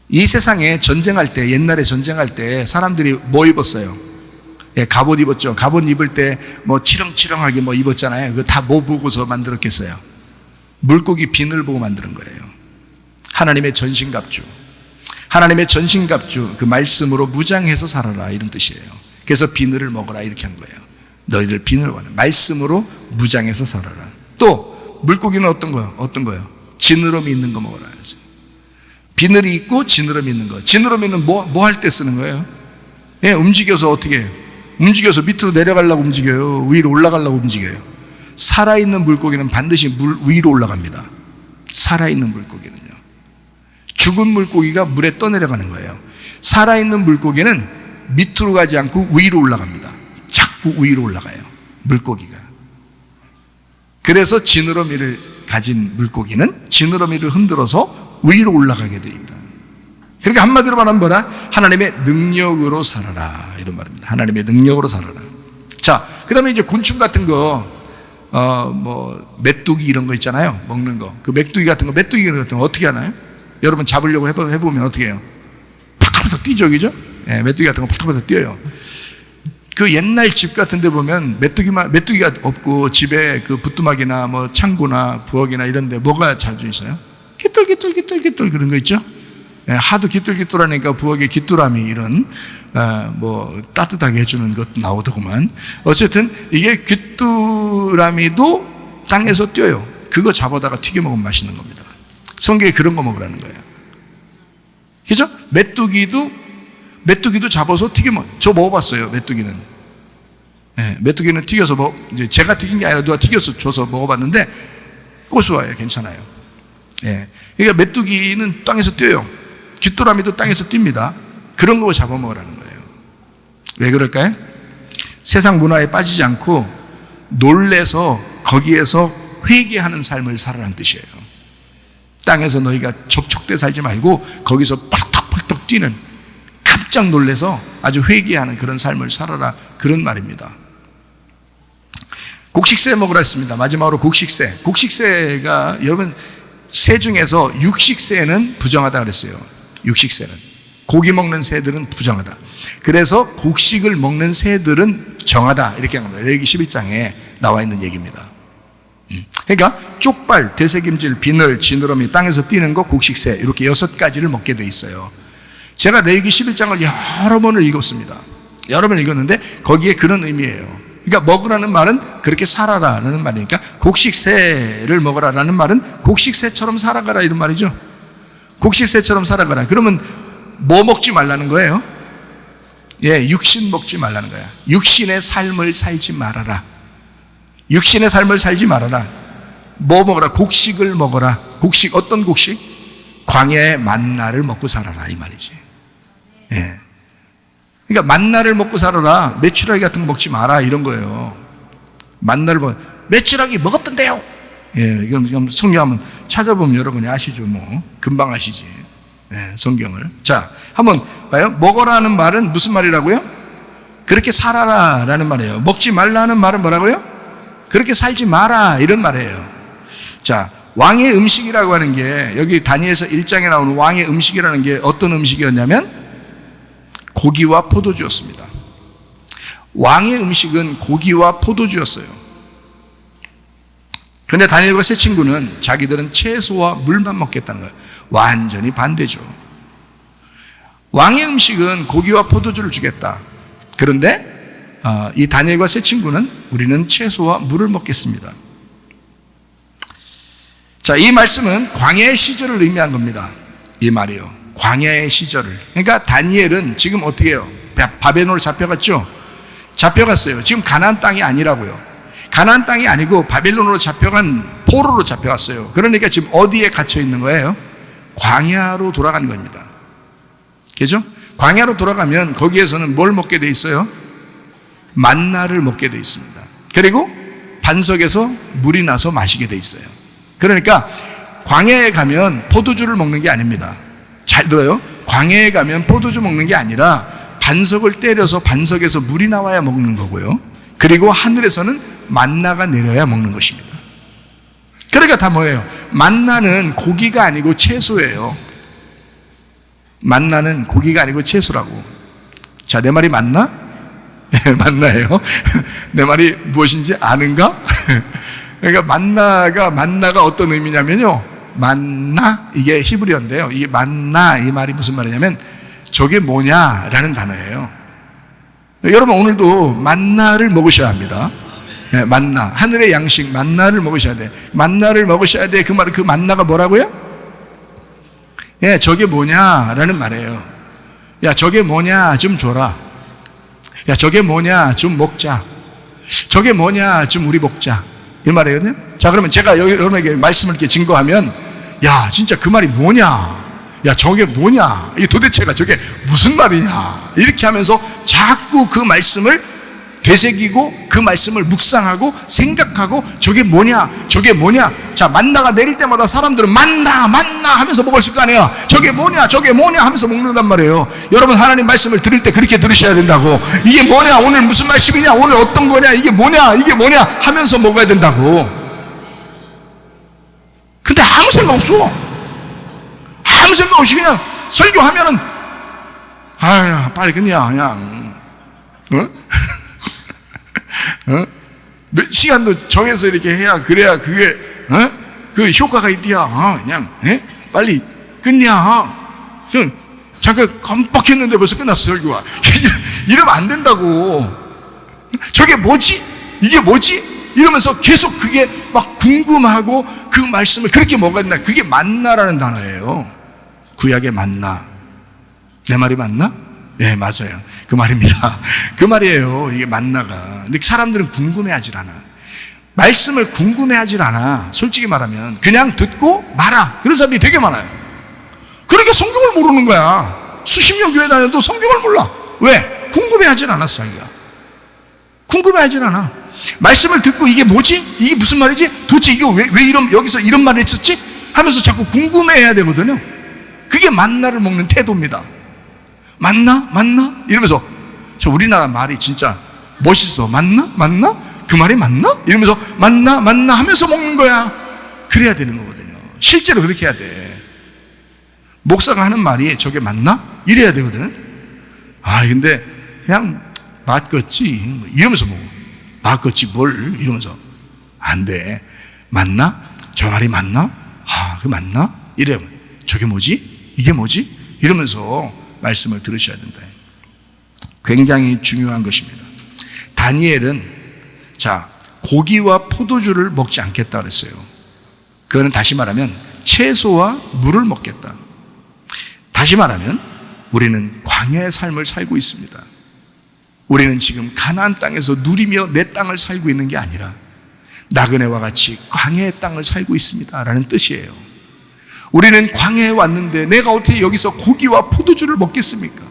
이 세상에 전쟁할 때, 옛날에 전쟁할 때 사람들이 뭐 입었어요? 갑옷 입었죠. 갑옷 입을 때 뭐 치렁치렁하게 뭐 입었잖아요. 그거 다 뭐 보고서 만들었겠어요? 물고기 비늘 보고 만드는 거예요. 하나님의 전신갑주. 하나님의 전신갑주, 그 말씀으로 무장해서 살아라 이런 뜻이에요. 그래서 비늘을 먹어라 이렇게 한 거예요. 너희들 비늘을 먹어라. 말씀으로 무장해서 살아라. 또 물고기는 어떤 거요? 지느러미 있는 거 먹어라 그랬어요. 비늘이 있고 지느러미 있는 거. 지느러미는 뭐 할 때 쓰는 거예요? 움직여서 어떻게 해요? 움직여서 밑으로 내려가려고 움직여요? 위로 올라가려고 움직여요? 살아있는 물고기는 반드시 물 위로 올라갑니다. 살아있는 물고기는요. 죽은 물고기가 물에 떠내려가는 거예요. 살아있는 물고기는 밑으로 가지 않고 위로 올라갑니다. 자꾸 위로 올라가요. 물고기가. 그래서 지느러미를 가진 물고기는 지느러미를 흔들어서 위로 올라가게 돼 있다. 그러니까 한마디로 말하면 뭐라? 하나님의 능력으로 살아라 이런 말입니다. 하나님의 능력으로 살아라. 자, 그 다음에 이제 곤충 같은 거 메뚜기 이런 거 있잖아요. 먹는 거. 그 메뚜기 같은 거 어떻게 하나요? 여러분 잡으려고 해보면 어떻게 해요? 팍팍팍 뛰죠, 그죠? 메뚜기 같은 거 팍팍팍 뛰어요. 그 옛날 집 같은 데 보면 메뚜기가 없고 집에 그 부뚜막이나 뭐 창고나 부엌이나 이런 데 뭐가 자주 있어요? 기뚤기뚤 그런 거 있죠? 하도 기뚤기뚤하니까 부엌에 귀뚜라미 이런 따뜻하게 해주는 것도 나오더구만. 어쨌든 이게 귀뚜라미도 땅에서 뛰어요. 그거 잡아다가 튀겨 먹으면 맛있는 겁니다. 성경에 그런 거 먹으라는 거예요. 그죠? 메뚜기도 잡아서 튀겨 저 먹어봤어요. 메뚜기는 튀겨서 이제 제가 튀긴 게 아니라 누가 튀겨서 줘서 먹어봤는데 고소해요. 괜찮아요. 그러니까 메뚜기는 땅에서 뛰어요. 귀뚜라미도 땅에서 뜁니다. 그런 거 잡아먹으라는 거예요. 왜 그럴까요? 세상 문화에 빠지지 않고 놀래서 거기에서 회개하는 삶을 살아라는 뜻이에요. 땅에서 너희가 접촉돼 살지 말고 거기서 펄떡펄떡 뛰는, 깜짝 놀래서 아주 회개하는 그런 삶을 살아라, 그런 말입니다. 곡식새 먹으라 했습니다. 마지막으로 곡식새. 곡식새가 여러분 새 중에서 육식새는 부정하다 그랬어요. 육식새는. 고기 먹는 새들은 부정하다. 그래서 곡식을 먹는 새들은 정하다 이렇게 한 겁니다. 레위기 11장에 나와 있는 얘기입니다. 그러니까 쪽발, 되새김질, 비늘, 지느러미, 땅에서 뛰는 거, 곡식새 이렇게 6가지를 먹게 돼 있어요. 제가 레위기 11장을 여러 번을 읽었습니다. 여러 번 읽었는데 거기에 그런 의미예요. 그러니까 먹으라는 말은 그렇게 살아라라는 말이니까 곡식새를 먹으라라는 말은 곡식새처럼 살아가라 이런 말이죠. 곡식새처럼 살아가라. 그러면 뭐 먹지 말라는 거예요? 육신 먹지 말라는 거야. 육신의 삶을 살지 말아라. 육신의 삶을 살지 말아라. 뭐 먹어라? 곡식을 먹어라. 곡식, 어떤 곡식? 광야의 만나를 먹고 살아라 이 말이지. 그러니까 만나를 먹고 살아라. 메추라기 같은 거 먹지 마라 이런 거예요. 만나를 메추라기 먹었던데요. 이건 성경 한번 찾아보면 여러분이 아시죠. 금방 아시지. 성경을. 자, 한번 봐요. 먹어라는 말은 무슨 말이라고요? 그렇게 살아라라는 말이에요. 먹지 말라는 말은 뭐라고요? 그렇게 살지 마라 이런 말이에요. 자, 왕의 음식이라고 하는 게 여기 다니엘서 1장에 나오는 왕의 음식이라는 게 어떤 음식이었냐면 고기와 포도주였습니다. 왕의 음식은 고기와 포도주였어요. 그런데 다니엘과 세 친구는 자기들은 채소와 물만 먹겠다는 거예요. 완전히 반대죠. 왕의 음식은 고기와 포도주를 주겠다. 그런데 이 다니엘과 세 친구는 우리는 채소와 물을 먹겠습니다. 자, 이 말씀은 광야의 시절을 의미한 겁니다. 이 말이요. 광야의 시절을. 그러니까 다니엘은 지금 어떻게 해요? 바벨론으로 잡혀갔죠? 잡혀갔어요. 지금 가나안 땅이 아니라고요. 가나안 땅이 아니고 바벨론으로 잡혀간 포로로 잡혀갔어요. 그러니까 지금 어디에 갇혀 있는 거예요? 광야로 돌아간 겁니다. 그죠? 광야로 돌아가면 거기에서는 뭘 먹게 돼 있어요? 만나를 먹게 돼 있습니다. 그리고 반석에서 물이 나서 마시게 돼 있어요. 그러니까 광야에 가면 포도주를 먹는 게 아닙니다. 잘 들어요. 광야에 가면 포도주 먹는 게 아니라 반석을 때려서 반석에서 물이 나와야 먹는 거고요. 그리고 하늘에서는 만나가 내려야 먹는 것입니다. 그러니까 다 뭐예요? 만나는 고기가 아니고 채소예요. 만나는 고기가 아니고 채소라고. 자, 내 말이 맞나? 맞나요? 내 말이 무엇인지 아는가? 그러니까 만나가 어떤 의미냐면요. 만나, 이게 히브리어인데요. 이게 만나, 이 말이 무슨 말이냐면 저게 뭐냐라는 단어예요. 여러분 오늘도 만나를 먹으셔야 합니다. 네, 만나, 하늘의 양식 만나를 먹으셔야 돼. 만나를 먹으셔야 돼. 그 말, 그 만나가 뭐라고요? 예, 저게 뭐냐라는 말이에요. 야, 저게 뭐냐 좀 줘라. 야, 저게 뭐냐 좀 먹자. 저게 뭐냐 좀 우리 먹자. 이 말이거든요. 자, 그러면 제가 여러분에게 말씀을 이렇게 증거하면, 야, 진짜 그 말이 뭐냐? 야, 저게 뭐냐? 이게 도대체가 저게 무슨 말이냐? 이렇게 하면서 자꾸 그 말씀을 되새기고 그 말씀을 묵상하고 생각하고 저게 뭐냐? 저게 뭐냐? 자, 만나가 내릴 때마다 사람들은 만나 하면서 먹을 거 아니야. 저게 뭐냐? 저게 뭐냐? 하면서 먹는단 말이에요. 여러분 하나님 말씀을 들을 때 그렇게 들으셔야 된다고. 이게 뭐냐? 오늘 무슨 말씀이냐? 오늘 어떤 거냐? 이게 뭐냐? 이게 뭐냐? 하면서 먹어야 된다고. 근데 아무 생각 없어. 아무 생각 없이 그냥 설교하면은 아유, 빨리 그냥 몇 시간도 정해서 이렇게 해야 그래야 그게 그 효과가 있디야. 그냥 빨리 끝냐. 잠깐 깜빡했는데 벌써 끝났어 설교가. 이러면 안 된다고. 저게 뭐지? 이게 뭐지? 이러면서 계속 그게 막 궁금하고 그 말씀을 그렇게 먹어야 된다. 그게 만나라는 단어예요. 구약의 만나. 내 말이 맞나? 네, 맞아요. 그 말입니다. 그 말이에요. 이게 만나가. 근데 사람들은 궁금해하질 않아. 말씀을 궁금해하질 않아. 솔직히 말하면 그냥 듣고 말아. 그런 사람이 되게 많아요. 그러니까 성경을 모르는 거야. 수십 년 교회 다녀도 성경을 몰라. 왜? 궁금해하질 않았어. 자기가. 궁금해하질 않아. 말씀을 듣고 이게 뭐지? 이게 무슨 말이지? 도대체 이게 왜 이런, 여기서 이런 말을 했었지? 하면서 자꾸 궁금해해야 되거든요. 그게 만나를 먹는 태도입니다. 맞나? 이러면서 저 우리나라 말이 진짜 멋있어. 맞나? 그 말이 맞나? 이러면서 맞나 하면서 먹는 거야. 그래야 되는 거거든요. 실제로 그렇게 해야 돼. 목사가 하는 말이 저게 맞나? 이래야 되거든. 근데 그냥 맞겠지 이러면서 먹어. 맞겠지 뭘 이러면서 안 돼. 맞나? 저 말이 맞나? 그 맞나? 이러면 저게 뭐지? 이게 뭐지? 이러면서 말씀을 들으셔야 된다. 굉장히 중요한 것입니다. 다니엘은 자, 고기와 포도주를 먹지 않겠다 그랬어요. 그거는 다시 말하면 채소와 물을 먹겠다. 다시 말하면 우리는 광야의 삶을 살고 있습니다. 우리는 지금 가나안 땅에서 누리며 내 땅을 살고 있는 게 아니라 나그네와 같이 광야의 땅을 살고 있습니다 라는 뜻이에요. 우리는 광야에 왔는데 내가 어떻게 여기서 고기와 포도주를 먹겠습니까?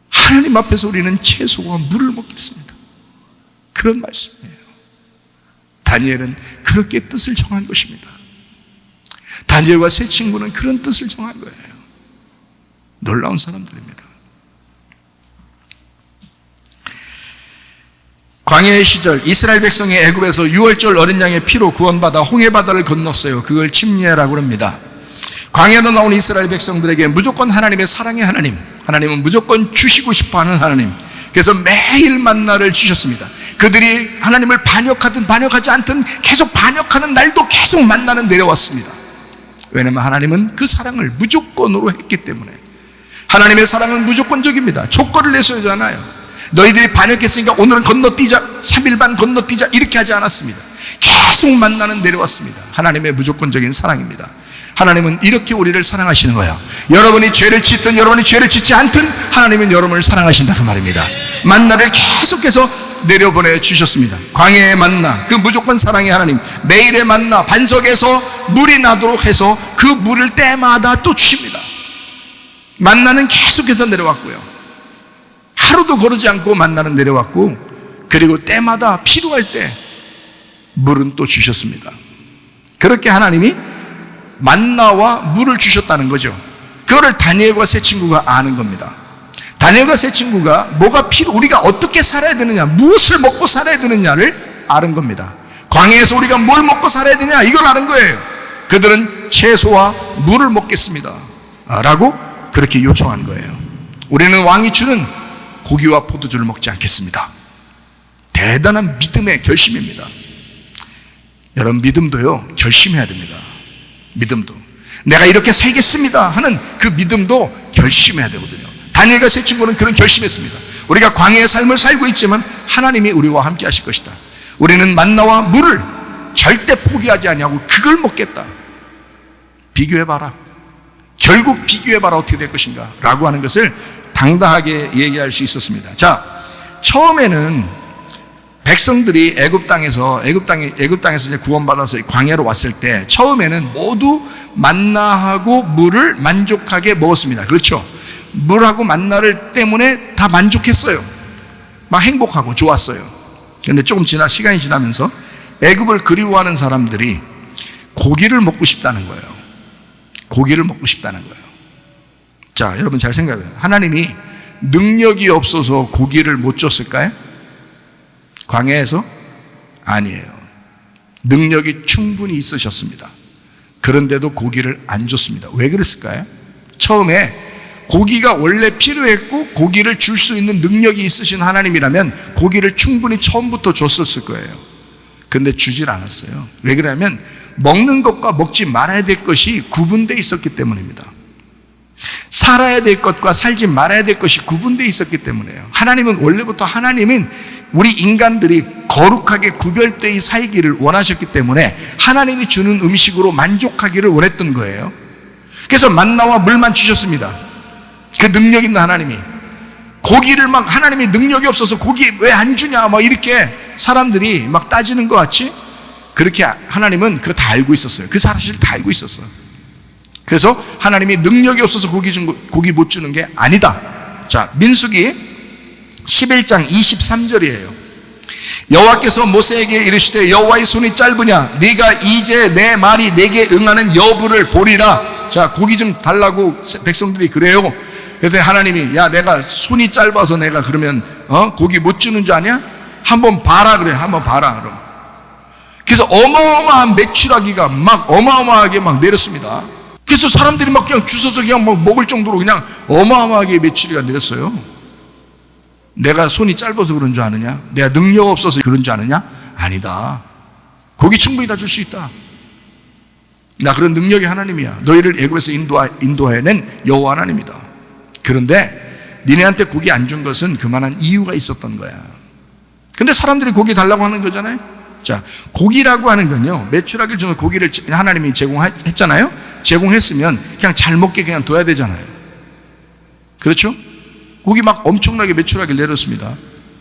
하나님 앞에서 우리는 채소와 물을 먹겠습니다. 그런 말씀이에요. 다니엘은 그렇게 뜻을 정한 것입니다. 다니엘과 세 친구는 그런 뜻을 정한 거예요. 놀라운 사람들입니다. 광야의 시절 이스라엘 백성이 애굽에서 유월절 어린 양의 피로 구원받아 홍해바다를 건넜어요. 그걸 침례라고 합니다. 광야로 나온 이스라엘 백성들에게 무조건 하나님의 사랑의 하나님, 하나님은 무조건 주시고 싶어하는 하나님, 그래서 매일 만나를 주셨습니다. 그들이 하나님을 반역하든 반역하지 않든 계속 반역하는 날도 계속 만나는 내려왔습니다. 왜냐하면 하나님은 그 사랑을 무조건으로 했기 때문에. 하나님의 사랑은 무조건적입니다. 조건을 내세우지 않아요. 너희들이 반역했으니까 오늘은 건너뛰자, 3일 반 건너뛰자 이렇게 하지 않았습니다. 계속 만나는 내려왔습니다. 하나님의 무조건적인 사랑입니다. 하나님은 이렇게 우리를 사랑하시는 거예요. 여러분이 죄를 짓든 여러분이 죄를 짓지 않든 하나님은 여러분을 사랑하신다 그 말입니다. 만나를 계속해서 내려보내 주셨습니다. 광야의 만나, 그 무조건 사랑의 하나님, 매일의 만나, 반석에서 물이 나도록 해서 그 물을 때마다 또 주십니다. 만나는 계속해서 내려왔고요. 하루도 거르지 않고 만나는 내려왔고, 그리고 때마다 필요할 때 물은 또 주셨습니다. 그렇게 하나님이 만나와 물을 주셨다는 거죠. 그거를 다니엘과 세 친구가 아는 겁니다. 다니엘과 세 친구가 우리가 어떻게 살아야 되느냐, 무엇을 먹고 살아야 되느냐를 아는 겁니다. 광야에서 우리가 뭘 먹고 살아야 되냐, 이걸 아는 거예요. 그들은 채소와 물을 먹겠습니다 라고 그렇게 요청한 거예요. 우리는 왕이 주는 고기와 포도주를 먹지 않겠습니다. 대단한 믿음의 결심입니다. 여러분, 믿음도요, 결심해야 됩니다. 믿음도, 내가 이렇게 살겠습니다 하는 그 믿음도 결심해야 되거든요. 다니엘과 세 친구는 그런 결심했습니다. 우리가 광야의 삶을 살고 있지만 하나님이 우리와 함께 하실 것이다. 우리는 만나와 물을 절대 포기하지 않냐고, 그걸 먹겠다. 비교해봐라. 결국 비교해봐라. 어떻게 될 것인가 라고 하는 것을 당당하게 얘기할 수 있었습니다. 자, 처음에는 백성들이 애굽 땅에서 이제 구원받아서 광야로 왔을 때 처음에는 모두 만나하고 물을 만족하게 먹었습니다. 그렇죠? 물하고 만나를 때문에 다 만족했어요. 막 행복하고 좋았어요. 그런데 조금 시간이 지나면서 애굽을 그리워하는 사람들이 고기를 먹고 싶다는 거예요. 고기를 먹고 싶다는 거예요. 자, 여러분 잘 생각해요. 하나님이 능력이 없어서 고기를 못 줬을까요? 광야에서? 아니에요. 능력이 충분히 있으셨습니다. 그런데도 고기를 안 줬습니다. 왜 그랬을까요? 처음에 고기가 원래 필요했고 고기를 줄 수 있는 능력이 있으신 하나님이라면 고기를 충분히 처음부터 줬었을 거예요. 그런데 주질 않았어요. 왜 그러냐면 먹는 것과 먹지 말아야 될 것이 구분되어 있었기 때문입니다. 살아야 될 것과 살지 말아야 될 것이 구분되어 있었기 때문이에요. 하나님은 원래부터 우리 인간들이 거룩하게 구별되어 살기를 원하셨기 때문에 하나님이 주는 음식으로 만족하기를 원했던 거예요. 그래서 만나와 물만 주셨습니다. 그 능력 있는 하나님이. 고기를 하나님이 능력이 없어서 고기 왜 안 주냐 이렇게 사람들이 따지는 것 같이, 그렇게 하나님은 그거 다 알고 있었어요. 그 사실을 다 알고 있었어요. 그래서 하나님이 능력이 없어서 고기 못 주는 게 아니다. 자, 민수기 11장 23절이에요. 여호와께서 모세에게 이르시되 여호와의 손이 짧으냐, 네가 이제 내 말이 내게 응하는 여부를 보리라. 자, 고기 좀 달라고 백성들이 그래요. 그랬더니 하나님이, 야, 내가 손이 짧아서 내가 그러면 고기 못 주는 줄 아냐? 한번 봐라 그래. 한번 봐라 그럼. 그래서 어마어마한 메추라기가 어마어마하게 내렸습니다. 그래서 사람들이 그냥 주워서 그냥 먹을 정도로 그냥 어마어마하게 메추리가 내렸어요. 내가 손이 짧아서 그런 줄 아느냐? 내가 능력 없어서 그런 줄 아느냐? 아니다. 고기 충분히 다 줄 수 있다. 나 그런 능력의 하나님이야. 너희를 애굽에서 인도해낸 여호와 하나님이다. 그런데 니네한테 고기 안 준 것은 그만한 이유가 있었던 거야. 근데 사람들이 고기 달라고 하는 거잖아요. 자, 고기라고 하는 건요, 메추라기를 주면 고기를 하나님이 제공했잖아요. 제공했으면 그냥 잘 먹게 그냥 둬야 되잖아요. 그렇죠? 고기 엄청나게 메추라기를 내렸습니다.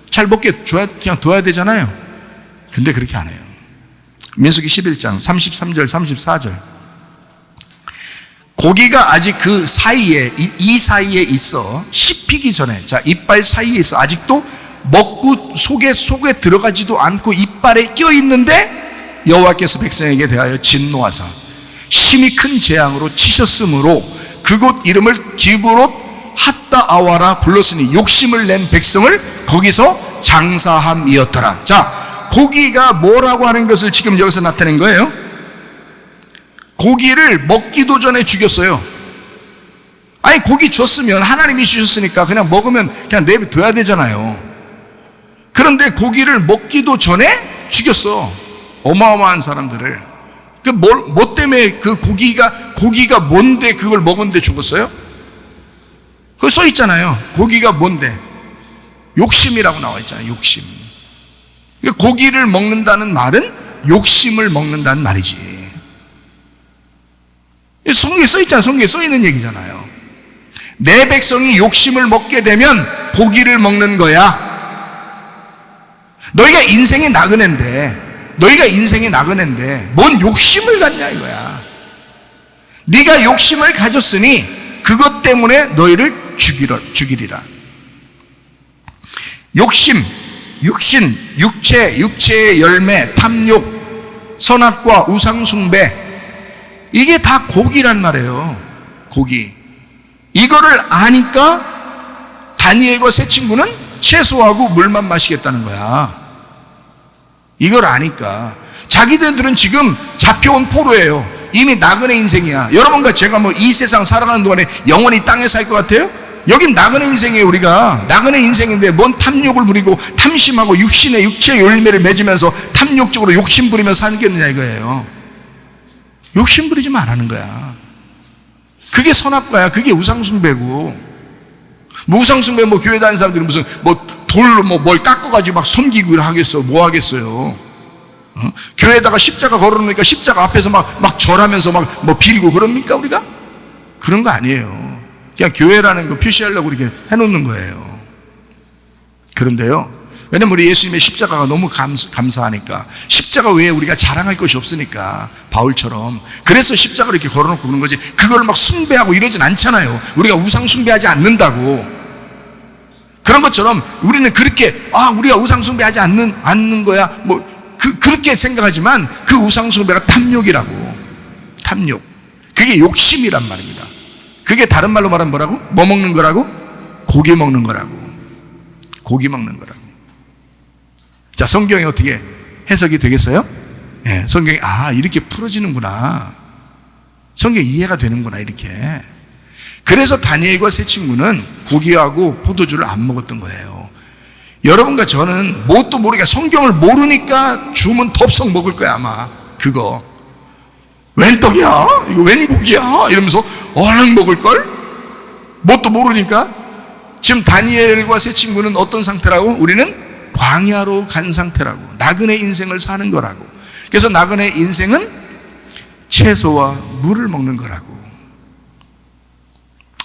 잘 먹게 그냥 둬야 되잖아요. 근데 그렇게 안 해요. 민수기 11장 33절 34절. 고기가 아직 그 사이에, 이 사이에 있어. 씹히기 전에, 자, 이빨 사이에 있어. 아직도 먹고 속에 들어가지도 않고 이빨에 껴있는데 여호와께서 백성에게 대하여 진노하사 심히 큰 재앙으로 치셨으므로 그곳 이름을 기브롯 핫다 쏘다 아와라 불렀으니 욕심을 낸 백성을 거기서 장사함이었더라. 자, 고기가 뭐라고 하는 것을 지금 여기서 나타낸 거예요. 고기를 먹기도 전에 죽였어요. 아니, 고기 줬으면 하나님이 주셨으니까 그냥 먹으면 그냥 내버려둬야 되잖아요. 그런데 고기를 먹기도 전에 죽였어. 어마어마한 사람들을. 뭐 때문에 그 고기가 뭔데 그걸 먹었는데 죽었어요? 그거 써 있잖아요. 고기가 뭔데? 욕심이라고 나와 있잖아요. 욕심. 고기를 먹는다는 말은 욕심을 먹는다는 말이지. 성경에 써 있잖아요. 성경에 써 있는 얘기잖아요. 내 백성이 욕심을 먹게 되면 고기를 먹는 거야. 너희가 인생의 나그네인데 뭔 욕심을 갖냐 이거야. 네가 욕심을 가졌으니 그것 때문에 너희를 죽이리라. 욕심, 육신, 육체의 열매, 탐욕, 선악과 우상숭배, 이게 다 고기란 말이에요. 고기. 이거를 아니까 다니엘과 세 친구는 채소하고 물만 마시겠다는 거야. 이걸 아니까. 자기들은 지금 잡혀온 포로예요. 이미 나그네 인생이야. 여러분과 제가 뭐 이 세상 살아가는 동안에 영원히 땅에 살 것 같아요? 여긴 나그네 인생이에요. 우리가 나그네 인생인데 뭔 탐욕을 부리고 탐심하고 육체의 열매를 맺으면서 탐욕적으로 욕심 부리면서 살겠느냐 이거예요. 욕심 부리지 말라는 거야. 그게 선악과야. 그게 우상숭배고. 뭐 우상숭배 교회 다니는 사람들이 무슨 돌로 뭘 깎아가지고 막 섬기고 하겠어. 뭐 하겠어요. 교회에다가 십자가 걸어놓으니까 십자가 앞에서 막 절하면서 빌고 그럽니까 우리가? 그런 거 아니에요. 그냥 교회라는 거 표시하려고 이렇게 해놓는 거예요. 그런데요, 왜냐면 우리 예수님의 십자가가 너무 감사하니까, 십자가 외에 우리가 자랑할 것이 없으니까, 바울처럼. 그래서 십자가를 이렇게 걸어놓고 그런 거지, 그걸 막 숭배하고 이러진 않잖아요. 우리가 우상 숭배하지 않는다고. 그런 것처럼 우리는 그렇게 우리가 우상 숭배하지 않는 거야 그렇게 생각하지만, 그 우상 숭배가 탐욕이라고. 탐욕. 그게 욕심이란 말입니다. 그게 다른 말로 말하면 뭐라고? 뭐 먹는 거라고? 고기 먹는 거라고. 고기 먹는 거라고. 자, 성경이 어떻게 해석이 되겠어요? 네, 성경이 이렇게 풀어지는구나. 성경이 이해가 되는구나 이렇게. 그래서 다니엘과 세 친구는 고기하고 포도주를 안 먹었던 거예요. 여러분과 저는 뭣도 모르게 성경을 모르니까 주면 덥석 먹을 거야 아마. 그거 웬 떡이야? 이거 웬 고기야? 이러면서 얼른 먹을걸? 뭣도 모르니까. 지금 다니엘과 세 친구는 어떤 상태라고? 우리는 광야로 간 상태라고. 나그네 인생을 사는 거라고. 그래서 나그네 인생은 채소와 물을 먹는 거라고.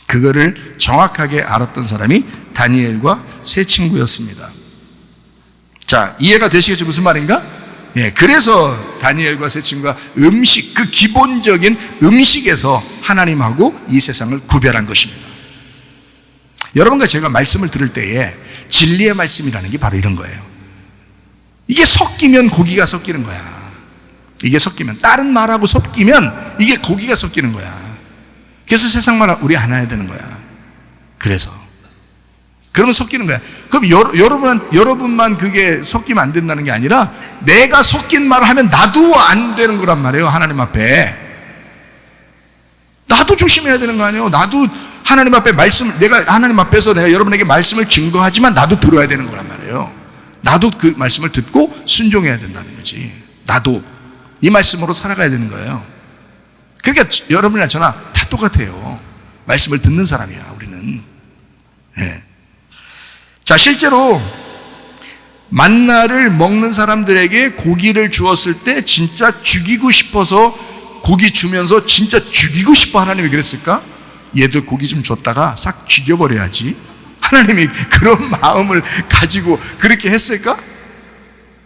그거를 정확하게 알았던 사람이 다니엘과 세 친구였습니다. 자, 이해가 되시겠죠? 무슨 말인가? 예, 그래서 다니엘과 세 친구가 음식, 그 기본적인 음식에서 하나님하고 이 세상을 구별한 것입니다. 여러분과 제가 말씀을 들을 때에 진리의 말씀이라는 게 바로 이런 거예요. 이게 섞이면 고기가 섞이는 거야. 이게 섞이면, 다른 말하고 섞이면 이게 고기가 섞이는 거야. 그래서 세상 말 우리 안 해야 되는 거야. 그래서 그러면 섞이는 거야. 그럼 여러분만 그게 섞이면 안 된다는 게 아니라, 내가 섞인 말을 하면 나도 안 되는 거란 말이에요. 하나님 앞에 나도 조심해야 되는 거 아니에요. 나도 하나님 앞에 내가 하나님 앞에서 내가 여러분에게 말씀을 증거하지만 나도 들어야 되는 거란 말이에요. 나도 그 말씀을 듣고 순종해야 된다는 거지. 나도 이 말씀으로 살아가야 되는 거예요. 그러니까 여러분이나 저나 다 똑같아요. 말씀을 듣는 사람이야 우리는. 네. 자, 실제로 만나를 먹는 사람들에게 고기를 주었을 때 진짜 죽이고 싶어서 고기 주면서 진짜 죽이고 싶어 하나님이 그랬을까? 얘들 고기 좀 줬다가 싹 죽여버려야지. 하나님이 그런 마음을 가지고 그렇게 했을까?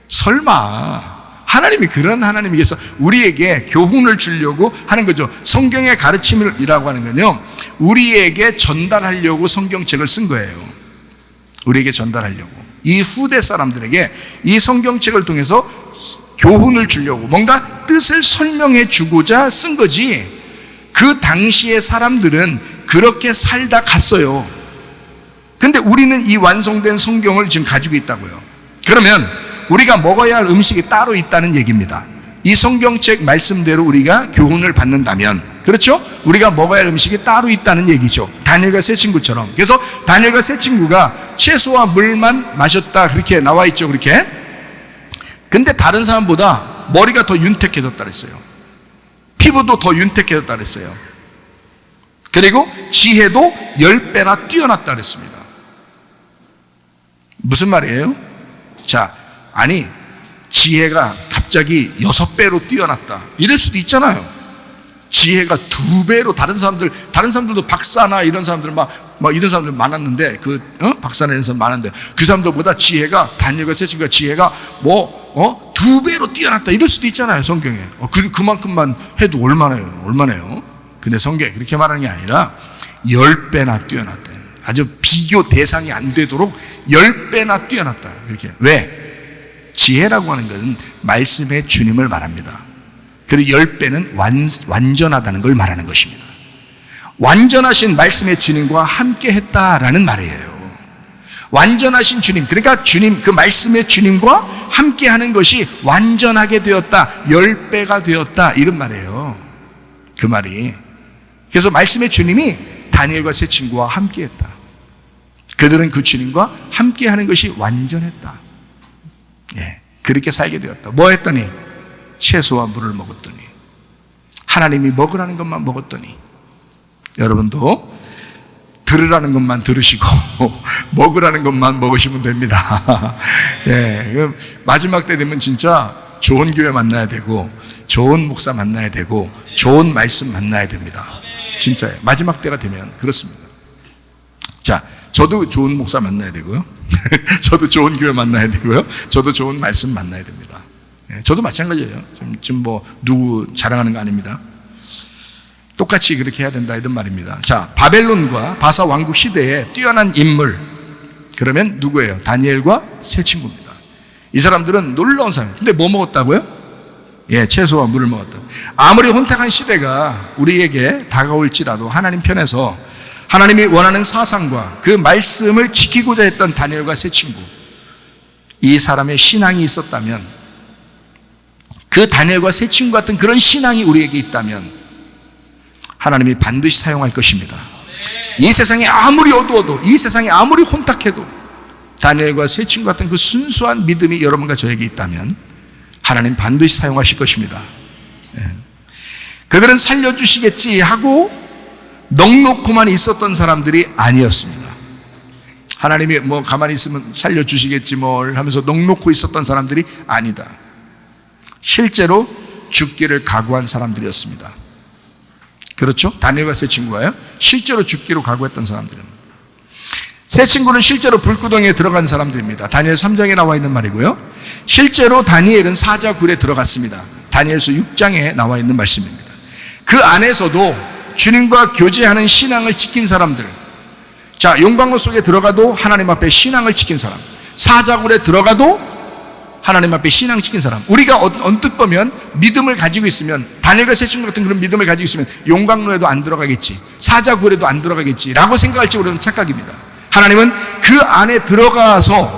설마. 하나님이 그런 하나님이겠어. 우리에게 교훈을 주려고 하는 거죠. 성경의 가르침이라고 하는 건요, 우리에게 전달하려고 성경책을 쓴 거예요. 우리에게 전달하려고. 이 후대 사람들에게 이 성경책을 통해서 교훈을 주려고, 뭔가 뜻을 설명해 주고자 쓴 거지. 그 당시의 사람들은 그렇게 살다 갔어요. 근데 우리는 이 완성된 성경을 지금 가지고 있다고요. 그러면 우리가 먹어야 할 음식이 따로 있다는 얘기입니다. 이 성경책 말씀대로 우리가 교훈을 받는다면, 그렇죠? 우리가 먹어야 할 음식이 따로 있다는 얘기죠. 다니엘과 세 친구처럼. 그래서 다니엘과 세 친구가 채소와 물만 마셨다, 그렇게 나와 있죠. 그렇게. 근데 다른 사람보다 머리가 더 윤택해졌다 그랬어요. 피부도 더 윤택해졌다 그랬어요. 그리고 지혜도 10배나 뛰어났다 그랬습니다. 무슨 말이에요? 자, 아니, 지혜가 갑자기 6배로 뛰어났다, 이럴 수도 있잖아요. 지혜가 2배로, 다른 사람들도 박사나 이런 사람들 막 이런 사람들 많았는데, 박사나 이런 사람 많았는데, 그 사람들보다 지혜가, 다니엘과 세 친구가 지혜가 2배로 뛰어났다, 이럴 수도 있잖아요, 성경에. 그만큼만 해도 얼마나요? 근데 성경에 그렇게 말하는 게 아니라 10배나 뛰어났다. 아주 비교 대상이 안 되도록 10배나 뛰어났다. 이렇게. 왜? 지혜라고 하는 것은 말씀의 주님을 말합니다. 그리고 10배는 완전하다는 걸 말하는 것입니다. 완전하신 말씀의 주님과 함께 했다라는 말이에요. 완전하신 주님, 그러니까 주님, 그 말씀의 주님과 함께 하는 것이 완전하게 되었다, 10배가 되었다, 이런 말이에요. 그 말이. 그래서 말씀의 주님이 다니엘과 세 친구와 함께 했다. 그들은 그 주님과 함께 하는 것이 완전했다. 예, 그렇게 살게 되었다. 뭐 했더니? 채소와 물을 먹었더니, 하나님이 먹으라는 것만 먹었더니. 여러분도 들으라는 것만 들으시고 먹으라는 것만 먹으시면 됩니다. 예, 마지막 때 되면 진짜 좋은 교회 만나야 되고, 좋은 목사 만나야 되고, 좋은 말씀 만나야 됩니다. 진짜예요. 마지막 때가 되면 그렇습니다. 자, 저도 좋은 목사 만나야 되고요. 저도 좋은 교회 만나야 되고요. 저도 좋은 말씀 만나야 됩니다. 저도 마찬가지예요. 지금 누구 자랑하는 거 아닙니다. 똑같이 그렇게 해야 된다, 이런 말입니다. 자, 바벨론과 바사 왕국 시대에 뛰어난 인물, 그러면 누구예요? 다니엘과 세 친구입니다. 이 사람들은 놀라운 사람. 근데 뭐 먹었다고요? 예, 채소와 물을 먹었다. 아무리 혼탁한 시대가 우리에게 다가올지라도 하나님 편에서 하나님이 원하는 사상과 그 말씀을 지키고자 했던 다니엘과 세 친구, 이 사람의 신앙이 있었다면, 그 다니엘과 세 친구 같은 그런 신앙이 우리에게 있다면 하나님이 반드시 사용할 것입니다. 이 세상이 아무리 어두워도, 이 세상이 아무리 혼탁해도 다니엘과 세 친구 같은 그 순수한 믿음이 여러분과 저에게 있다면 하나님 반드시 사용하실 것입니다. 그들은 살려주시겠지 하고 넉놓고만 있었던 사람들이 아니었습니다. 하나님이 가만히 있으면 살려주시겠지 뭘 하면서 넉놓고 있었던 사람들이 아니다. 실제로 죽기를 각오한 사람들이었습니다. 그렇죠? 다니엘과 세 친구가요, 실제로 죽기로 각오했던 사람들입니다. 세 친구는 실제로 불구덩이에 들어간 사람들입니다. 다니엘 3장에 나와 있는 말이고요. 실제로 다니엘은 사자굴에 들어갔습니다. 다니엘서 6장에 나와 있는 말씀입니다. 그 안에서도 주님과 교제하는 신앙을 지킨 사람들, 자, 용광로 속에 들어가도 하나님 앞에 신앙을 지킨 사람, 사자굴에 들어가도 하나님 앞에 신앙 지킨 사람. 우리가 언뜻 보면 믿음을 가지고 있으면, 다니엘과 세 친구 같은 그런 믿음을 가지고 있으면 용광로에도 안 들어가겠지, 사자굴에도 안 들어가겠지 라고 생각할지 우리는 착각입니다. 하나님은 그 안에 들어가서도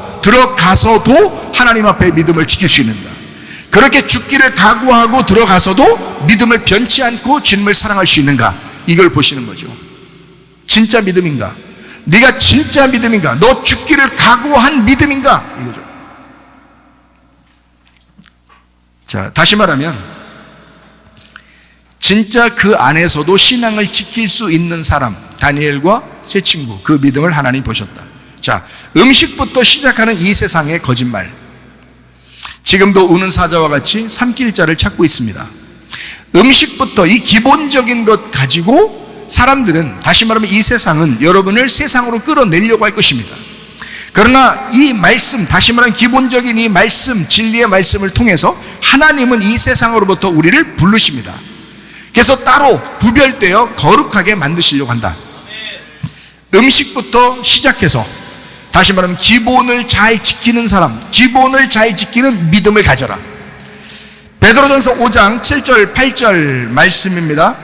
하나님 앞에 믿음을 지킬 수 있는다. 그렇게 죽기를 각오하고 들어가서도 믿음을 변치 않고 주님을 사랑할 수 있는가, 이걸 보시는 거죠. 진짜 믿음인가? 네가 진짜 믿음인가? 너 죽기를 각오한 믿음인가? 이거죠. 자, 다시 말하면 진짜 그 안에서도 신앙을 지킬 수 있는 사람, 다니엘과 세 친구, 그 믿음을 하나님 보셨다. 자, 음식부터 시작하는 이 세상의 거짓말, 지금도 우는 사자와 같이 삼킬 자를 찾고 있습니다. 음식부터, 이 기본적인 것 가지고 사람들은, 다시 말하면 이 세상은 여러분을 세상으로 끌어내려고 할 것입니다. 그러나 이 말씀, 다시 말하면 기본적인 이 말씀, 진리의 말씀을 통해서 하나님은 이 세상으로부터 우리를 부르십니다. 그래서 따로 구별되어 거룩하게 만드시려고 한다. 음식부터 시작해서, 다시 말하면 기본을 잘 지키는 사람, 기본을 잘 지키는 믿음을 가져라. 베드로전서 5장 7절 8절 말씀입니다.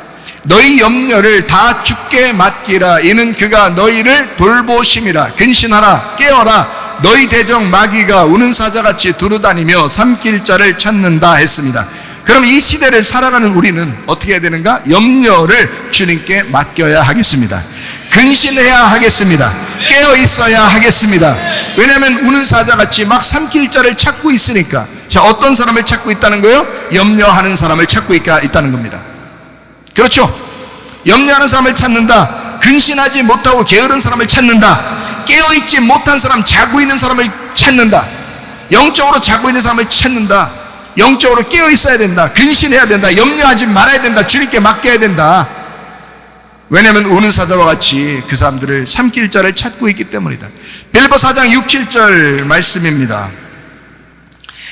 너희 염려를 다 주께 맡기라. 이는 그가 너희를 돌보심이라. 근신하라, 깨어라. 너희 대적 마귀가 우는 사자같이 두루다니며 삼킬 자를 찾는다 했습니다. 그럼 이 시대를 살아가는 우리는 어떻게 해야 되는가? 염려를 주님께 맡겨야 하겠습니다. 근신해야 하겠습니다. 깨어 있어야 하겠습니다. 왜냐하면 우는 사자같이 막 삼킬 자를 찾고 있으니까. 자, 어떤 사람을 찾고 있다는 거예요? 염려하는 사람을 찾고 있다는 겁니다. 그렇죠? 염려하는 사람을 찾는다. 근신하지 못하고 게으른 사람을 찾는다. 깨어있지 못한 사람, 자고 있는 사람을 찾는다. 영적으로 자고 있는 사람을 찾는다. 영적으로 깨어있어야 된다. 근신해야 된다. 염려하지 말아야 된다. 주님께 맡겨야 된다. 왜냐하면 우는 사자와 같이 그 사람들을 삼킬 자를 찾고 있기 때문이다. 빌립보 4장 6, 7절 말씀입니다.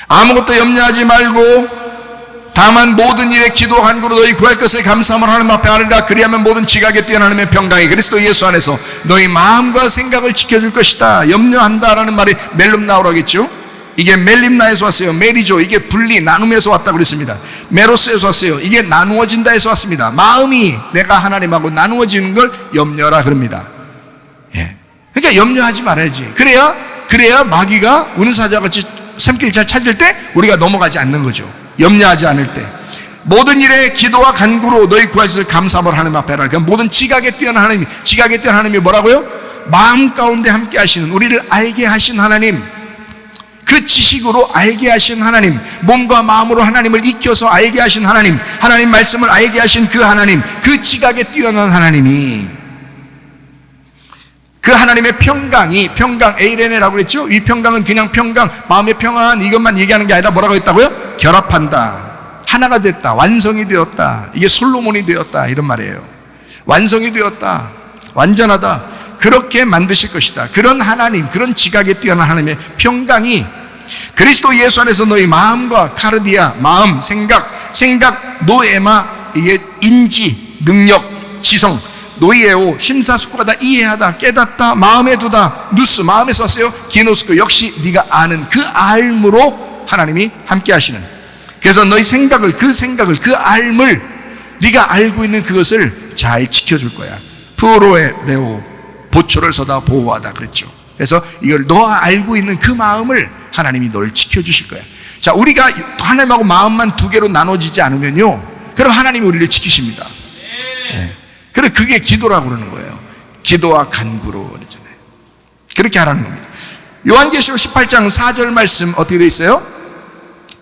아무것도 염려하지 말고 다만 모든 일에 기도와 간구로 너희 구할 것을 감사함을 하나님 앞에 아뢰라. 그리하면 모든 지각에 뛰어난 하나님의 평강이 그리스도 예수 안에서 너희 마음과 생각을 지켜줄 것이다. 염려한다라는 말이 멜름나오라겠죠. 이게 멜림나에서 왔어요. 메리죠. 이게 분리, 나눔에서 왔다고 그랬습니다. 메로스에서 왔어요. 이게 나누어진다에서 왔습니다. 마음이 내가 하나님하고 나누어지는 걸 염려라 그럽니다. 예. 그러니까 염려하지 말아야지. 그래야 마귀가 우는 사자같이 삼킬 잘 찾을 때 우리가 넘어가지 않는 거죠. 염려하지 않을 때. 모든 일에 기도와 간구로 너희 구할 것을 감사함을 하나님 앞에 하라. 그러니까 모든 지각에 뛰어난 하나님, 지각에 뛰어난 하나님이 뭐라고요? 마음 가운데 함께 하시는, 우리를 알게 하신 하나님, 그 지식으로 알게 하신 하나님, 몸과 마음으로 하나님을 익혀서 알게 하신 하나님, 하나님 말씀을 알게 하신 그 하나님, 그 지각에 뛰어난 하나님이, 그 하나님의 평강이, 평강 에이레네라고 그랬죠? 이 평강은 그냥 평강, 마음의 평안 이것만 얘기하는 게 아니라 뭐라고 했다고요? 결합한다, 하나가 됐다, 완성이 되었다, 이게 솔로몬이 되었다 이런 말이에요. 완성이 되었다, 완전하다, 그렇게 만드실 것이다. 그런 하나님, 그런 지각에 뛰어난 하나님의 평강이 그리스도 예수 안에서 너희 마음과 카르디아, 마음, 생각, 노에마, 이게 인지, 능력, 지성, 노이에오, 심사숙고하다, 이해하다, 깨닫다, 마음에 두다, 누스, 마음에 썼어요. 기노스코, 역시 네가 아는 그 알므로 하나님이 함께 하시는. 그래서 너희 생각을, 그 알을 네가 알고 있는 그것을 잘 지켜줄 거야. 프로에 레오, 보초를 서다 보호하다 그랬죠. 그래서 이걸 너가 알고 있는 그 마음을 하나님이 널 지켜주실 거야. 자, 우리가 하나님하고 마음만 두 개로 나눠지지 않으면요, 그럼 하나님이 우리를 지키십니다. 네. 그래, 그게 기도라고 그러는 거예요. 기도와 간구로 그러잖아요. 그렇게 하라는 겁니다. 요한계시록 18장 4절 말씀 어떻게 돼 있어요?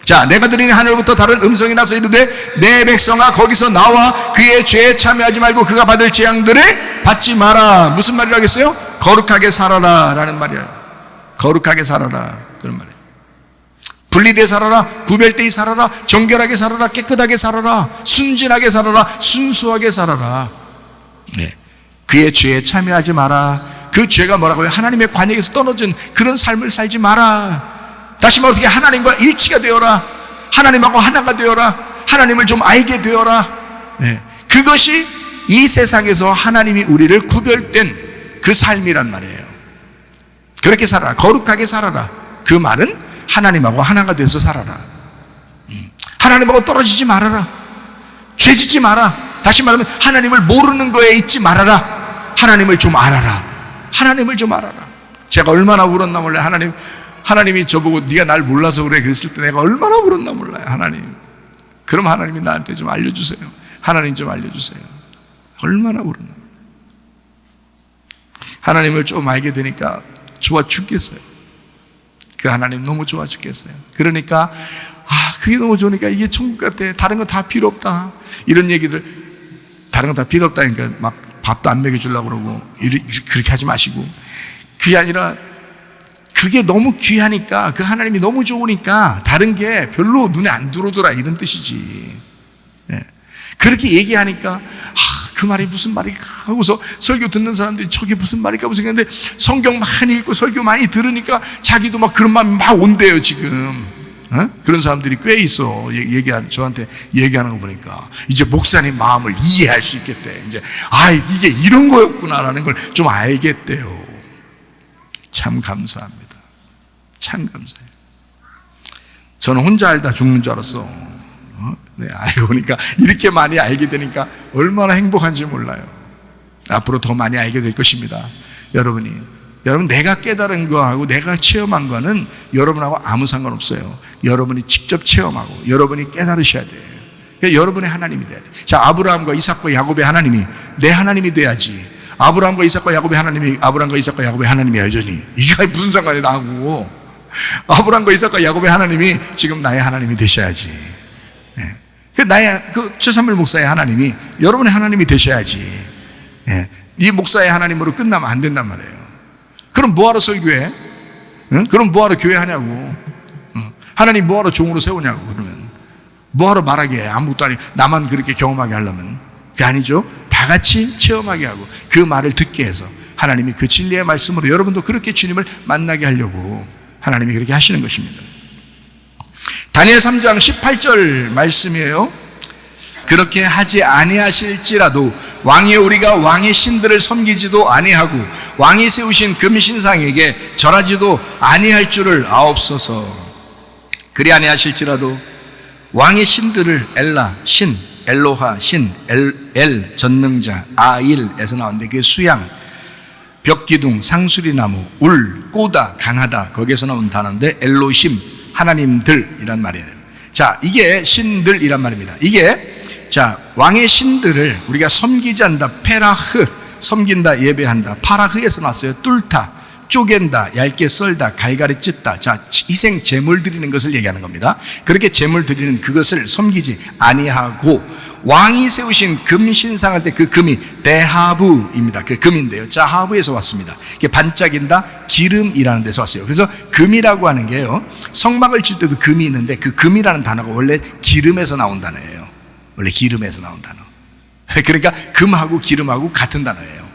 자, 내가 들으니 하늘부터 다른 음성이 나서 이르되 내 백성아 거기서 나와 그의 죄에 참여하지 말고 그가 받을 재앙들을 받지 마라. 무슨 말이라겠어요? 거룩하게 살아라 라는 말이에요. 거룩하게 살아라 그런 말이에요. 분리되어 살아라, 구별되어 살아라, 정결하게 살아라, 깨끗하게 살아라, 순진하게 살아라, 순수하게 살아라. 네. 그의 죄에 참여하지 마라. 그 죄가 뭐라고요? 하나님의 관역에서 떨어진 그런 삶을 살지 마라. 다시 말해 어떻게 하나님과 일치가 되어라. 하나님하고 하나가 되어라. 하나님을 좀 알게 되어라. 네. 그것이 이 세상에서 하나님이 우리를 구별된 그 삶이란 말이에요. 그렇게 살아라. 거룩하게 살아라. 그 말은 하나님하고 하나가 돼서 살아라. 하나님하고 떨어지지 말아라. 죄짓지 마라. 다시 말하면 하나님을 모르는 거에 있지 말아라. 하나님을 좀 알아라. 하나님을 좀 알아라. 제가 얼마나 울었나 몰라요. 하나님이 저보고 네가 날 몰라서 그래 그랬을 때 내가 얼마나 울었나 몰라요. 하나님, 그럼 하나님이 나한테 좀 알려주세요. 하나님 좀 알려주세요. 얼마나 울었나. 하나님을 좀 알게 되니까 좋아 죽겠어요. 그 하나님 너무 좋아 죽겠어요. 그러니까 그게 너무 좋으니까 이게 천국 같아. 다른 거 다 필요 없다. 이런 얘기들, 다른 거 다 필요 없다. 그러니까 막 밥도 안 먹여주려고 그러고 그렇게 하지 마시고, 그게 아니라 그게 너무 귀하니까, 그 하나님이 너무 좋으니까 다른 게 별로 눈에 안 들어오더라 이런 뜻이지. 네. 그렇게 얘기하니까 그 말이 무슨 말일까 하고서 설교 듣는 사람들이 저게 무슨 말일까 하고 생각했는데 성경 많이 읽고 설교 많이 들으니까 자기도 막 그런 마음이 막 온대요 지금. 그런 사람들이 꽤 있어. 저한테 얘기하는 거 보니까 이제 목사님 마음을 이해할 수 있겠대. 이제 이게 이런 거였구나라는 걸 좀 알겠대요. 참 감사합니다. 참 감사해요. 저는 혼자 알다 죽는 줄 알았어. 네, 알고 보니까 이렇게 많이 알게 되니까 얼마나 행복한지 몰라요. 앞으로 더 많이 알게 될 것입니다. 여러분 내가 깨달은 거하고 내가 체험한 거는 여러분하고 아무 상관없어요. 여러분이 직접 체험하고 여러분이 깨달으셔야 돼요. 그러니까 여러분의 하나님이 돼야 돼요. 자, 아브라함과 이삭과 야곱의 하나님이 내 하나님이 돼야지. 아브라함과 이삭과 야곱의 하나님이 아브라함과 이삭과 야곱의 하나님이야 여전히. 이게 무슨 상관이 나고. 아브라함과 이삭과 야곱의 하나님이 지금 나의 하나님이 되셔야지. 그 최삼일 목사의 하나님이 여러분의 하나님이 되셔야지. 이 목사의 하나님으로 끝나면 안 된단 말이에요. 그럼 뭐하러 설교해? 그럼 뭐하러 교회 하냐고. 하나님 뭐하러 종으로 세우냐고. 그러면 뭐하러 말하게 해? 아무것도 아니고 나만 그렇게 경험하게 하려면. 그게 아니죠. 다 같이 체험하게 하고 그 말을 듣게 해서 하나님이 그 진리의 말씀으로 여러분도 그렇게 주님을 만나게 하려고 하나님이 그렇게 하시는 것입니다. 다니엘 3장 18절 말씀이에요. 그렇게 하지 아니하실지라도 왕이 우리가 왕의 신들을 섬기지도 아니하고 왕이 세우신 금신상에게 절하지도 아니할 줄을 아옵소서. 그리 아니하실지라도 왕의 신들을 엘라 신, 엘로하 신, 엘 전능자, 아일에서 나왔는데 그게 수양, 벽기둥, 상수리나무, 울, 꼬다, 강하다 거기에서 나온 단어인데 엘로힘 하나님들이란 말이에요. 자, 이게 신들이란 말입니다. 이게 자, 왕의 신들을 우리가 섬기지 않는다. 페라흐, 섬긴다, 예배한다. 파라흐에서 나왔어요. 뚫다, 쪼갠다, 얇게 썰다, 갈갈이 찢다. 자, 희생 제물 드리는 것을 얘기하는 겁니다. 그렇게 제물 드리는 그것을 섬기지 아니하고 왕이 세우신 금신상할 때 그 금이 데하부입니다. 그 금인데요. 자하부에서 왔습니다. 이게 반짝인다, 기름이라는 데서 왔어요. 그래서 금이라고 하는 게요. 성막을 칠 때도 금이 있는데 그 금이라는 단어가 원래 기름에서 나온 단어예요. 원래 기름에서 나온 단어. 그러니까 금하고 기름하고 같은 단어예요.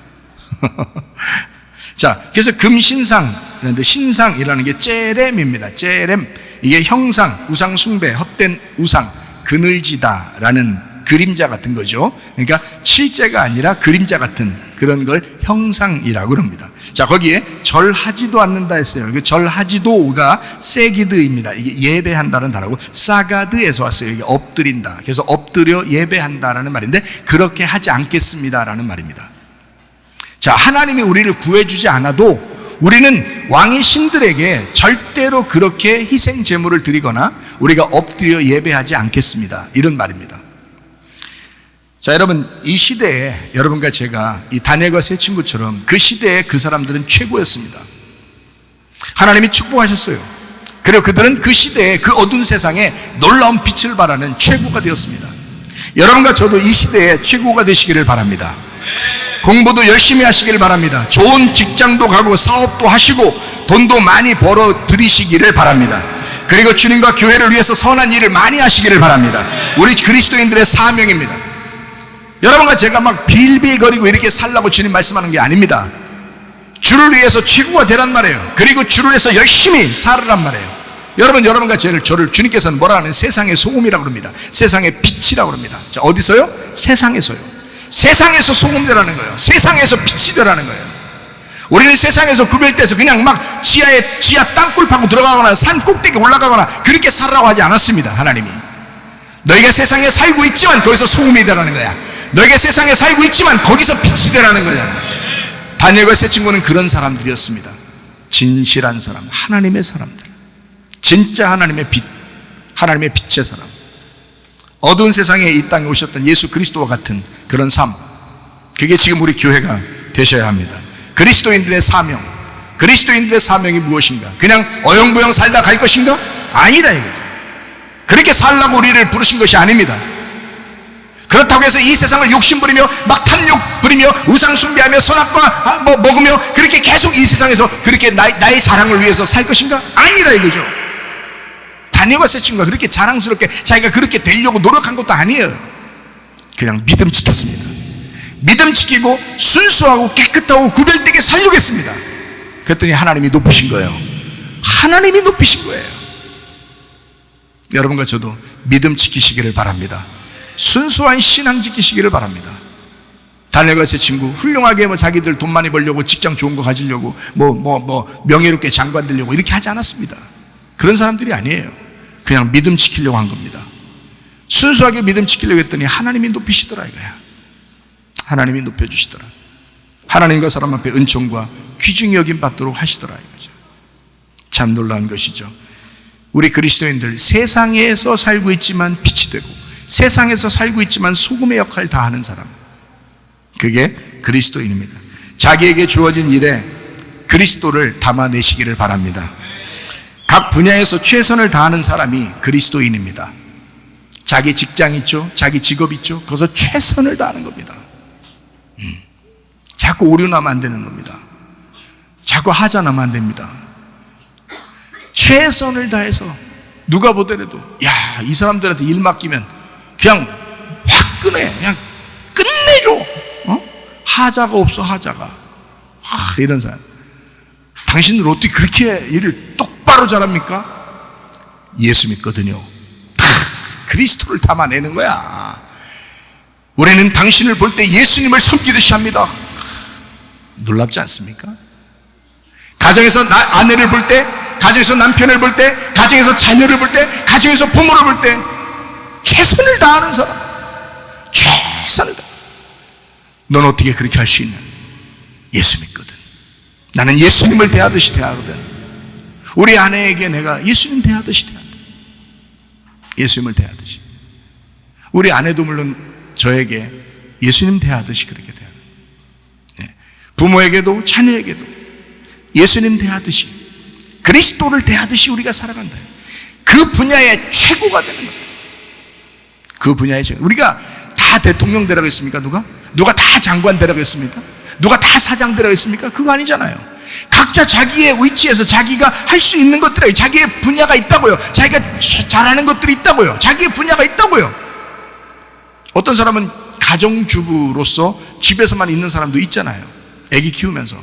자, 그래서 금신상, 신상이라는 게 째렘입니다. 째렘. 이게 형상, 우상 숭배, 헛된 우상, 그늘지다라는 그림자 같은 거죠. 그러니까 실제가 아니라 그림자 같은 그런 걸 형상이라고 그럽니다. 자, 거기에 절하지도 않는다 했어요. 그 절하지도가 세기드입니다. 이게 예배한다는 단어고 사가드에서 왔어요. 이게 엎드린다. 그래서 엎드려 예배한다라는 말인데 그렇게 하지 않겠습니다라는 말입니다. 자, 하나님이 우리를 구해주지 않아도 우리는 왕의 신들에게 절대로 그렇게 희생 제물을 드리거나 우리가 엎드려 예배하지 않겠습니다. 이런 말입니다. 자, 여러분, 이 시대에 여러분과 제가 이 다니엘과 세 친구처럼 그 시대에 그 사람들은 최고였습니다. 하나님이 축복하셨어요. 그리고 그들은 그 시대에 그 어두운 세상에 놀라운 빛을 발하는 최고가 되었습니다. 여러분과 저도 이 시대에 최고가 되시기를 바랍니다. 공부도 열심히 하시기를 바랍니다. 좋은 직장도 가고 사업도 하시고 돈도 많이 벌어 들이시기를 바랍니다. 그리고 주님과 교회를 위해서 선한 일을 많이 하시기를 바랍니다. 우리 그리스도인들의 사명입니다. 여러분과 제가 막 빌빌거리고 이렇게 살라고 주님 말씀하는 게 아닙니다. 주를 위해서 최고가 되란 말이에요. 그리고 주를 위해서 열심히 살으란 말이에요. 여러분과 저를 주님께서는 뭐라 하는 세상의 소금이라고 합니다. 세상의 빛이라고 합니다. 자, 어디서요? 세상에서요. 세상에서 소금 되라는 거예요. 세상에서 빛이 되라는 거예요. 우리는 세상에서 구별돼서 그냥 막 지하 땅굴 파고 들어가거나 산 꼭대기 올라가거나 그렇게 살라고 하지 않았습니다. 하나님이 너희가 세상에 살고 있지만 거기서 소금이 되라는 거야. 너희가 세상에 살고 있지만 거기서 빛이 되라는 거잖아. 다니엘과 세 친구는 그런 사람들이었습니다. 진실한 사람, 하나님의 사람들, 진짜 하나님의 빛, 하나님의 빛의 사람, 어두운 세상에 이 땅에 오셨던 예수 그리스도와 같은 그런 삶, 그게 지금 우리 교회가 되셔야 합니다. 그리스도인들의 사명, 그리스도인들의 사명이 무엇인가? 그냥 어영부영 살다 갈 것인가? 아니다 이거죠. 그렇게 살라고 우리를 부르신 것이 아닙니다. 그렇다고 해서 이 세상을 욕심부리며 막 탐욕 부리며 우상 숭배하며 선악과 먹으며 그렇게 계속 이 세상에서 그렇게 나의 자랑을 위해서 살 것인가? 아니라 이거죠. 다니엘과 세 친구가 그렇게 자랑스럽게 자기가 그렇게 되려고 노력한 것도 아니에요. 그냥 믿음 지켰습니다. 믿음 지키고 순수하고 깨끗하고 구별되게 살려고 했습니다. 그랬더니 하나님이 높이신 거예요. 하나님이 높이신 거예요. 여러분과 저도 믿음 지키시기를 바랍니다. 순수한 신앙 지키시기를 바랍니다. 다니엘과 세 친구 훌륭하게 자기들 돈 많이 벌려고 직장 좋은 거 가지려고 명예롭게 장관 되려고 이렇게 하지 않았습니다. 그런 사람들이 아니에요. 그냥 믿음 지키려고 한 겁니다. 순수하게 믿음 지키려고 했더니 하나님이 높이시더라 이거야. 하나님이 높여주시더라. 하나님과 사람 앞에 은총과 귀중히 여김 받도록 하시더라 이거죠. 참 놀라운 것이죠. 우리 그리스도인들 세상에서 살고 있지만 빛이 되고 세상에서 살고 있지만 소금의 역할을 다하는 사람, 그게 그리스도인입니다. 자기에게 주어진 일에 그리스도를 담아내시기를 바랍니다. 각 분야에서 최선을 다하는 사람이 그리스도인입니다. 자기 직장 있죠? 자기 직업 있죠? 거기서 최선을 다하는 겁니다. 자꾸 오류 나면 안 되는 겁니다. 자꾸 하자 나면 안 됩니다. 최선을 다해서 누가 보더라도 야, 이 사람들한테 일 맡기면 그냥 화끈해, 그냥 끝내줘. 하자가 없어, 하자가. 이런 사람. 당신들 어떻게 그렇게 일을 똑바로 잘합니까? 예수 믿거든요. 그리스도를 담아내는 거야. 우리는 당신을 볼 때 예수님을 섬기듯이 합니다. 놀랍지 않습니까? 가정에서 아내를 볼 때, 가정에서 남편을 볼 때, 가정에서 자녀를 볼 때, 가정에서 부모를 볼 때 최선을 다하는 사람, 최선을 다해. 넌 어떻게 그렇게 할 수 있냐? 예수 믿거든. 나는 예수님을 대하듯이 대하거든. 우리 아내에게 내가 예수님 대하듯이 대한다. 예수님을 대하듯이. 우리 아내도 물론 저에게 예수님 대하듯이 그렇게 대하는. 부모에게도 자녀에게도 예수님 대하듯이, 그리스도를 대하듯이 우리가 살아간다. 그 분야의 최고가 되는 거예요. 그 분야의 최고. 우리가 다 대통령 되라고 했습니까? 누가 다 장관 되라고 했습니까? 누가 다 사장 되라고 했습니까? 그거 아니잖아요. 각자 자기의 위치에서 자기가 할 수 있는 것들이, 자기의 분야가 있다고요. 자기가 잘하는 것들이 있다고요. 자기의 분야가 있다고요. 어떤 사람은 가정주부로서 집에서만 있는 사람도 있잖아요. 아기 키우면서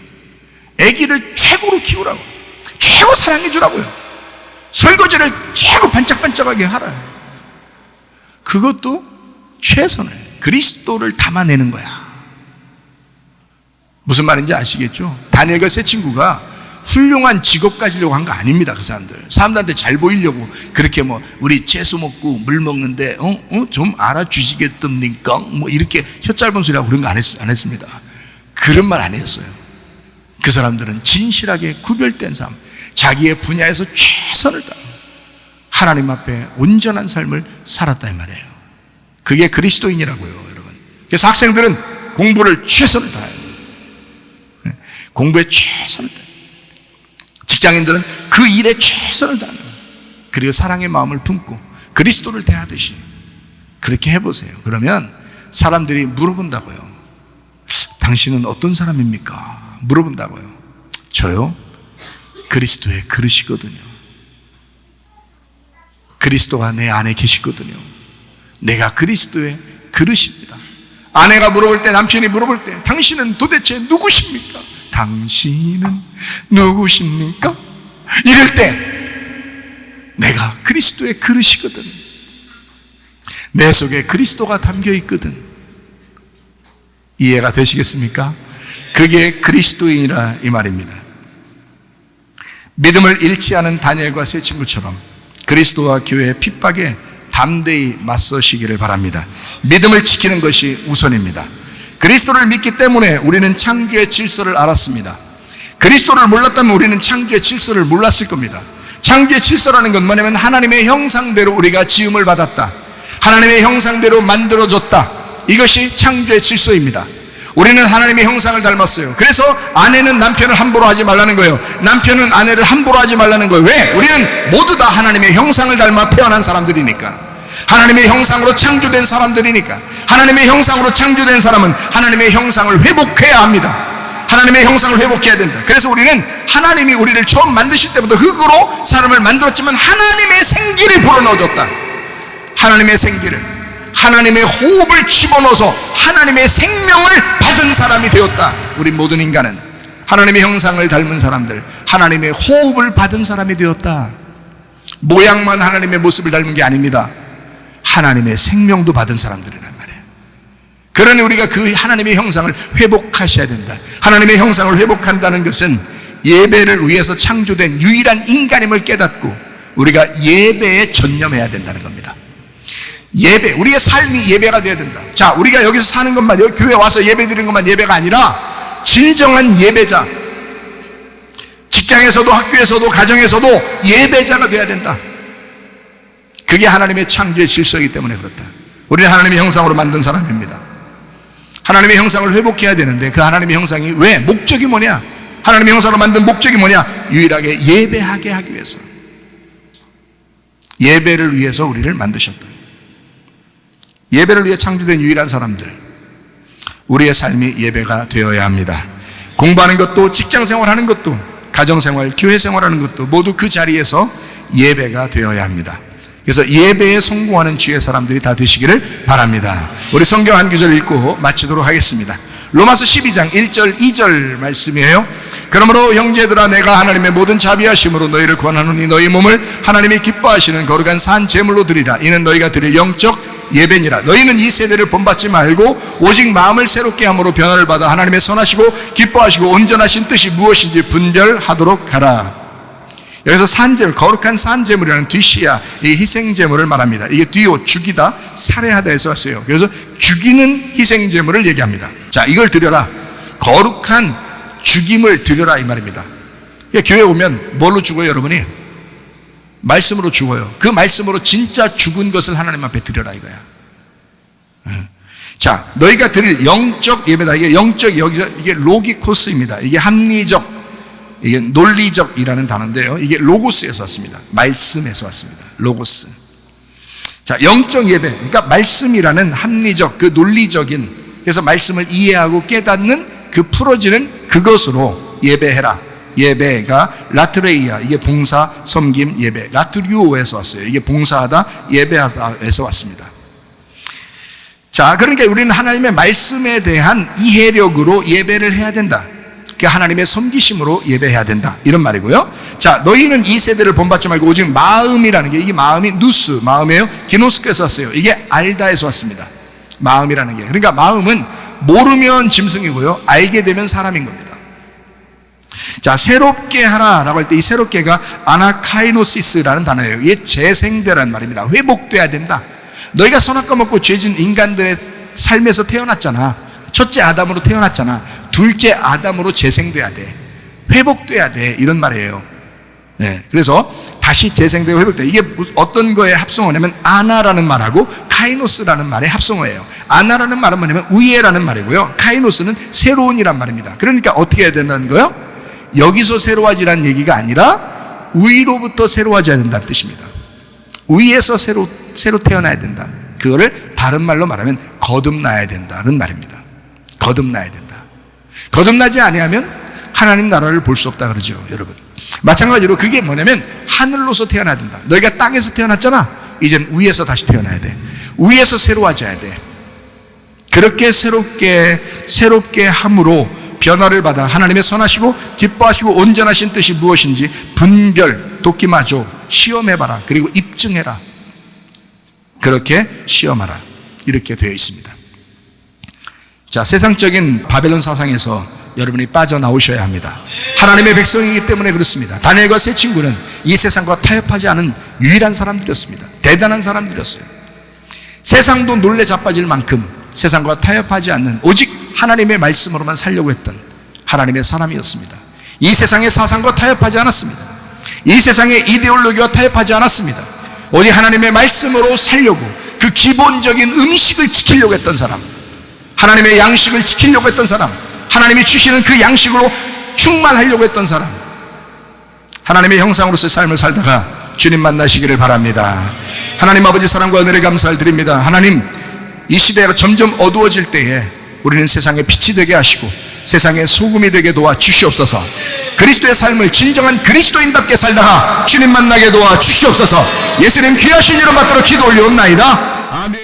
아기를 최고로 키우라고, 최고 사랑해 주라고요. 설거지를 최고 반짝반짝하게 하라. 그것도 최선을, 그리스도를 담아내는 거야. 무슨 말인지 아시겠죠? 다니엘과 세 친구가 훌륭한 직업 가지려고 한 거 아닙니다. 그 사람들한테 잘 보이려고 그렇게 우리 채소 먹고 물 먹는데 좀 알아주시겠습니까? 이렇게 혀 짧은 소리하고 그런 거 안 했습니다. 그런 말 안 했어요. 그 사람들은 진실하게 구별된 사람, 자기의 분야에서 최선을 다하고 하나님 앞에 온전한 삶을 살았다 이 말이에요. 그게 그리스도인이라고요, 여러분. 그래서 학생들은 공부를 최선을 다해요. 공부에 최선을 다해요. 직장인들은 그 일에 최선을 다하는 거예요. 그리고 사랑의 마음을 품고 그리스도를 대하듯이 그렇게 해보세요. 그러면 사람들이 물어본다고요. 당신은 어떤 사람입니까? 물어본다고요. 저요? 그리스도의 그릇이거든요. 그리스도가 내 안에 계시거든요. 내가 그리스도의 그릇입니다. 아내가 물어볼 때, 남편이 물어볼 때, 당신은 도대체 누구십니까? 당신은 누구십니까? 이럴 때 내가 그리스도의 그릇이거든. 내 속에 그리스도가 담겨 있거든. 이해가 되시겠습니까? 그게 그리스도인이라 이 말입니다. 믿음을 잃지 않은 다니엘과 세 친구처럼 그리스도와 교회의 핍박에 담대히 맞서시기를 바랍니다. 믿음을 지키는 것이 우선입니다. 그리스도를 믿기 때문에 우리는 창조의 질서를 알았습니다. 그리스도를 몰랐다면 우리는 창조의 질서를 몰랐을 겁니다. 창조의 질서라는 건 뭐냐면 하나님의 형상대로 우리가 지음을 받았다, 하나님의 형상대로 만들어졌다. 이것이 창조의 질서입니다. 우리는 하나님의 형상을 닮았어요. 그래서 아내는 남편을 함부로 하지 말라는 거예요. 남편은 아내를 함부로 하지 말라는 거예요. 왜? 우리는 모두 다 하나님의 형상을 닮아 태어난 사람들이니까. 하나님의 형상으로 창조된 사람들이니까. 하나님의 형상으로 창조된 사람은 하나님의 형상을 회복해야 합니다. 하나님의 형상을 회복해야 된다. 그래서 우리는 하나님이 우리를 처음 만드실 때부터 흙으로 사람을 만들었지만 하나님의 생기를 불어넣어줬다. 하나님의 생기를, 하나님의 호흡을 집어넣어서 하나님의 생명을 받은 사람이 되었다. 우리 모든 인간은 하나님의 형상을 닮은 사람들, 하나님의 호흡을 받은 사람이 되었다. 모양만 하나님의 모습을 닮은 게 아닙니다. 하나님의 생명도 받은 사람들이란 말이에요. 그러니 우리가 그 하나님의 형상을 회복하셔야 된다. 하나님의 형상을 회복한다는 것은 예배를 위해서 창조된 유일한 인간임을 깨닫고 우리가 예배에 전념해야 된다는 겁니다. 예배, 우리의 삶이 예배가 되어야 된다. 자, 우리가 여기서 사는 것만, 여기 교회 와서 예배 드리는 것만 예배가 아니라 진정한 예배자, 직장에서도 학교에서도 가정에서도 예배자가 되어야 된다. 그게 하나님의 창조의 질서이기 때문에 그렇다. 우리는 하나님의 형상으로 만든 사람입니다. 하나님의 형상을 회복해야 되는데 그 하나님의 형상이 왜? 목적이 뭐냐? 하나님의 형상으로 만든 목적이 뭐냐? 유일하게 예배하게 하기 위해서, 예배를 위해서 우리를 만드셨다. 예배를 위해 창조된 유일한 사람들, 우리의 삶이 예배가 되어야 합니다. 공부하는 것도, 직장생활하는 것도, 가정생활, 교회생활하는 것도 모두 그 자리에서 예배가 되어야 합니다. 그래서 예배에 성공하는 주의 사람들이 다 되시기를 바랍니다. 우리 성경 한 구절 읽고 마치도록 하겠습니다. 로마서 12장 1절 2절 말씀이에요. 그러므로 형제들아, 내가 하나님의 모든 자비하심으로 너희를 권하노니 너희 몸을 하나님이 기뻐하시는 거룩한 산 제물로 드리라. 이는 너희가 드릴 영적 예배니라. 너희는 이 세대를 본받지 말고 오직 마음을 새롭게 함으로 변화를 받아 하나님의 선하시고 기뻐하시고 온전하신 뜻이 무엇인지 분별하도록 하라. 여기서 산제물, 거룩한 산제물이라는 뒤시야, 이 희생제물을 말합니다. 이게 뒤오, 죽이다, 살해하다에서 왔어요. 그래서 죽이는 희생제물을 얘기합니다. 자, 이걸 드려라. 거룩한 죽임을 드려라, 이 말입니다. 교회 오면 뭘로 죽어요, 여러분이? 말씀으로 죽어요. 그 말씀으로 진짜 죽은 것을 하나님 앞에 드려라, 이거야. 자, 너희가 드릴 영적 예배다. 이게 영적, 여기서 이게 로기코스입니다. 이게 합리적, 이게 논리적이라는 단어인데요. 이게 로고스에서 왔습니다. 말씀에서 왔습니다. 로고스. 자, 영적 예배. 그러니까 말씀이라는 합리적, 그 논리적인, 그래서 말씀을 이해하고 깨닫는 그 풀어지는 그것으로 예배해라. 예배가 라트레이아, 이게 봉사, 섬김, 예배. 라트리오에서 왔어요. 이게 봉사하다, 예배하다에서 왔습니다. 자, 그러니까 우리는 하나님의 말씀에 대한 이해력으로 예배를 해야 된다. 하나님의 섬기심으로 예배해야 된다, 이런 말이고요. 자, 너희는 이 세대를 본받지 말고 오직 마음이라는 게, 이 마음이 누스, 마음이에요. 기노스께서 왔어요. 이게 알다에서 왔습니다. 마음이라는 게. 그러니까 마음은 모르면 짐승이고요, 알게 되면 사람인 겁니다. 자, 새롭게 하라라고 할 때 이 새롭게가 아나카이노시스라는 단어예요. 이게 재생되라는 말입니다. 회복돼야 된다. 너희가 선악과 먹고 죄진 인간들의 삶에서 태어났잖아. 첫째 아담으로 태어났잖아. 둘째 아담으로 재생돼야 돼. 회복돼야 돼. 이런 말이에요. 네, 그래서 다시 재생되고 회복돼. 이게 어떤 거에 합성어냐면 아나라는 말하고 카이노스라는 말의 합성어예요. 아나라는 말은 뭐냐면 의에라는 말이고요. 카이노스는 새로운이란 말입니다. 그러니까 어떻게 해야 된다는 거예요? 여기서 새로워지라는 얘기가 아니라 의로부터 새로워져야 된다는 뜻입니다. 의에서 새로 태어나야 된다. 그거를 다른 말로 말하면 거듭나야 된다는 말입니다. 거듭나야 된다. 거듭나지 아니하면 하나님 나라를 볼 수 없다 그러죠, 여러분. 마찬가지로 그게 뭐냐면 하늘로서 태어나야 된다. 너희가 땅에서 태어났잖아. 이젠 위에서 다시 태어나야 돼. 위에서 새로워져야 돼. 그렇게 새롭게 함으로 변화를 받아 하나님의 선하시고 기뻐하시고 온전하신 뜻이 무엇인지 분별, 도끼마죠, 시험해봐라. 그리고 입증해라. 그렇게 시험하라. 이렇게 되어 있습니다. 자, 세상적인 바벨론 사상에서 여러분이 빠져나오셔야 합니다. 하나님의 백성이기 때문에 그렇습니다. 다니엘과 세 친구는 이 세상과 타협하지 않은 유일한 사람들이었습니다. 대단한 사람들이었어요. 세상도 놀래 자빠질 만큼 세상과 타협하지 않는 오직 하나님의 말씀으로만 살려고 했던 하나님의 사람이었습니다. 이 세상의 사상과 타협하지 않았습니다. 이 세상의 이데올로기와 타협하지 않았습니다. 오직 하나님의 말씀으로 살려고, 그 기본적인 음식을 지키려고 했던 사람, 하나님의 양식을 지키려고 했던 사람, 하나님이 주시는 그 양식으로 충만하려고 했던 사람, 하나님의 형상으로서의 삶을 살다가 주님 만나시기를 바랍니다. 하나님 아버지 사랑과 은혜를 감사를 드립니다. 하나님, 이 시대가 점점 어두워질 때에 우리는 세상의 빛이 되게 하시고 세상의 소금이 되게 도와 주시옵소서. 그리스도의 삶을 진정한 그리스도인답게 살다가 주님 만나게 도와 주시옵소서. 예수님 귀하신 이름 받들어 기도 올려옵나이다. 아멘.